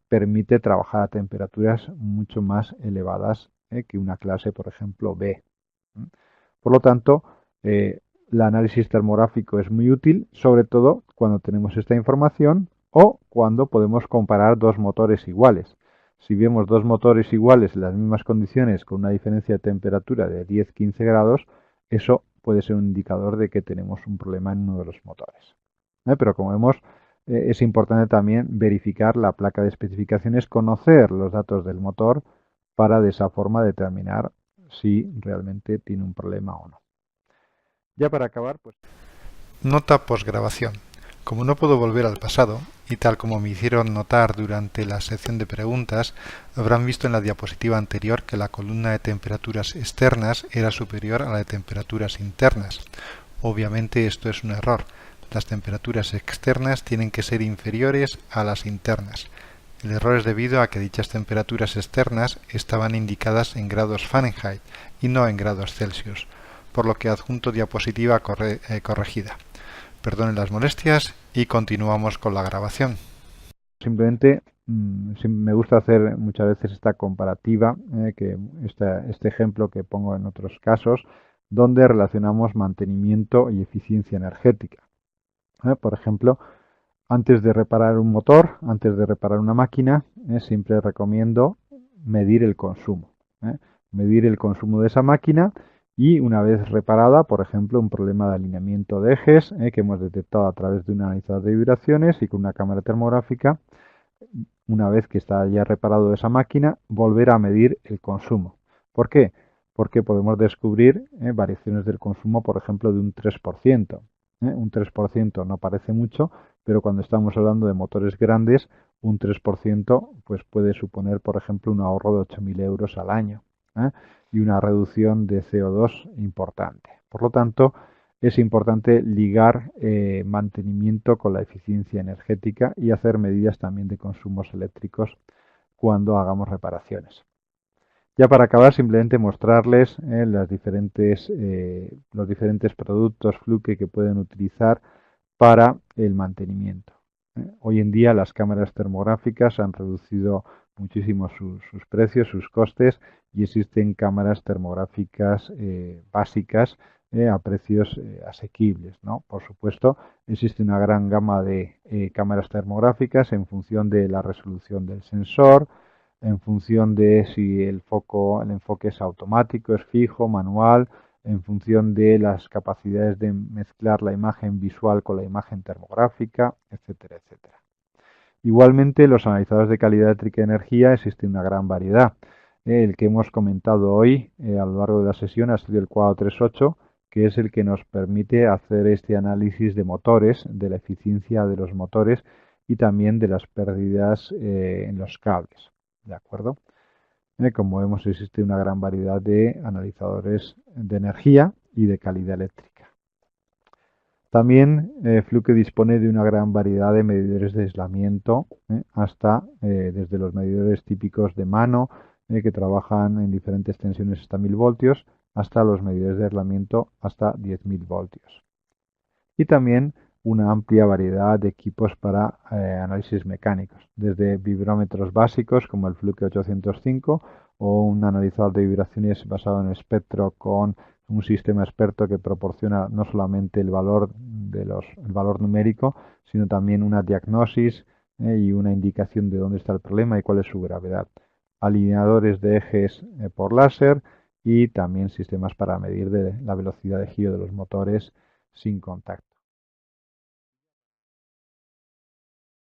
permite trabajar a temperaturas mucho más elevadas que una clase, por ejemplo, B. Por lo tanto, el análisis termográfico es muy útil, sobre todo cuando tenemos esta información o cuando podemos comparar dos motores iguales. Si vemos dos motores iguales en las mismas condiciones con una diferencia de temperatura de 10-15 grados, eso puede ser un indicador de que tenemos un problema en uno de los motores. Pero como vemos, es importante también verificar la placa de especificaciones, conocer los datos del motor para de esa forma determinar si realmente tiene un problema o no. Ya para acabar, pues... Nota posgrabación. Como no puedo volver al pasado, y tal como me hicieron notar durante la sección de preguntas, habrán visto en la diapositiva anterior que la columna de temperaturas externas era superior a la de temperaturas internas. Obviamente esto es un error. Las temperaturas externas tienen que ser inferiores a las internas. El error es debido a que dichas temperaturas externas estaban indicadas en grados Fahrenheit y no en grados Celsius, por lo que adjunto diapositiva corregida. Perdonen las molestias y continuamos con la grabación. Simplemente me gusta hacer muchas veces esta comparativa, este ejemplo que pongo en otros casos, donde relacionamos mantenimiento y eficiencia energética. Por ejemplo, antes de reparar un motor, antes de reparar una máquina, siempre recomiendo medir el consumo. Medir el consumo de esa máquina y una vez reparada, por ejemplo, un problema de alineamiento de ejes que hemos detectado a través de un analizador de vibraciones y con una cámara termográfica, una vez que está ya reparado esa máquina, volver a medir el consumo. ¿Por qué? Porque podemos descubrir variaciones del consumo, por ejemplo, de un 3%. Un 3% no parece mucho, pero cuando estamos hablando de motores grandes, un 3% pues puede suponer, por ejemplo, un ahorro de 8.000 euros al año y una reducción de CO2 importante. Por lo tanto, es importante ligar mantenimiento con la eficiencia energética y hacer medidas también de consumos eléctricos cuando hagamos reparaciones. Ya para acabar, simplemente mostrarles los diferentes productos Fluke que pueden utilizar para el mantenimiento. Hoy en día las cámaras termográficas han reducido muchísimo sus precios, sus costes, y existen cámaras termográficas básicas a precios asequibles, ¿no? Por supuesto, existe una gran gama de cámaras termográficas en función de la resolución del sensor, en función de si el enfoque es automático, es fijo, manual, en función de las capacidades de mezclar la imagen visual con la imagen termográfica, etcétera, etcétera. Igualmente, los analizadores de calidad eléctrica y energía existe una gran variedad. El que hemos comentado hoy a lo largo de la sesión ha sido el 438, que es el que nos permite hacer este análisis de motores, de la eficiencia de los motores y también de las pérdidas en los cables. ¿De acuerdo? Como vemos, existe una gran variedad de analizadores de energía y de calidad eléctrica. También Fluke dispone de una gran variedad de medidores de aislamiento, hasta desde los medidores típicos de mano, que trabajan en diferentes tensiones hasta 1000 voltios, hasta los medidores de aislamiento hasta 10.000 voltios. Y también una amplia variedad de equipos para análisis mecánicos, desde vibrómetros básicos como el Fluke 805 o un analizador de vibraciones basado en espectro con un sistema experto que proporciona no solamente el valor numérico, sino también una diagnosis y una indicación de dónde está el problema y cuál es su gravedad. Alineadores de ejes por láser y también sistemas para medir la velocidad de giro de los motores sin contacto.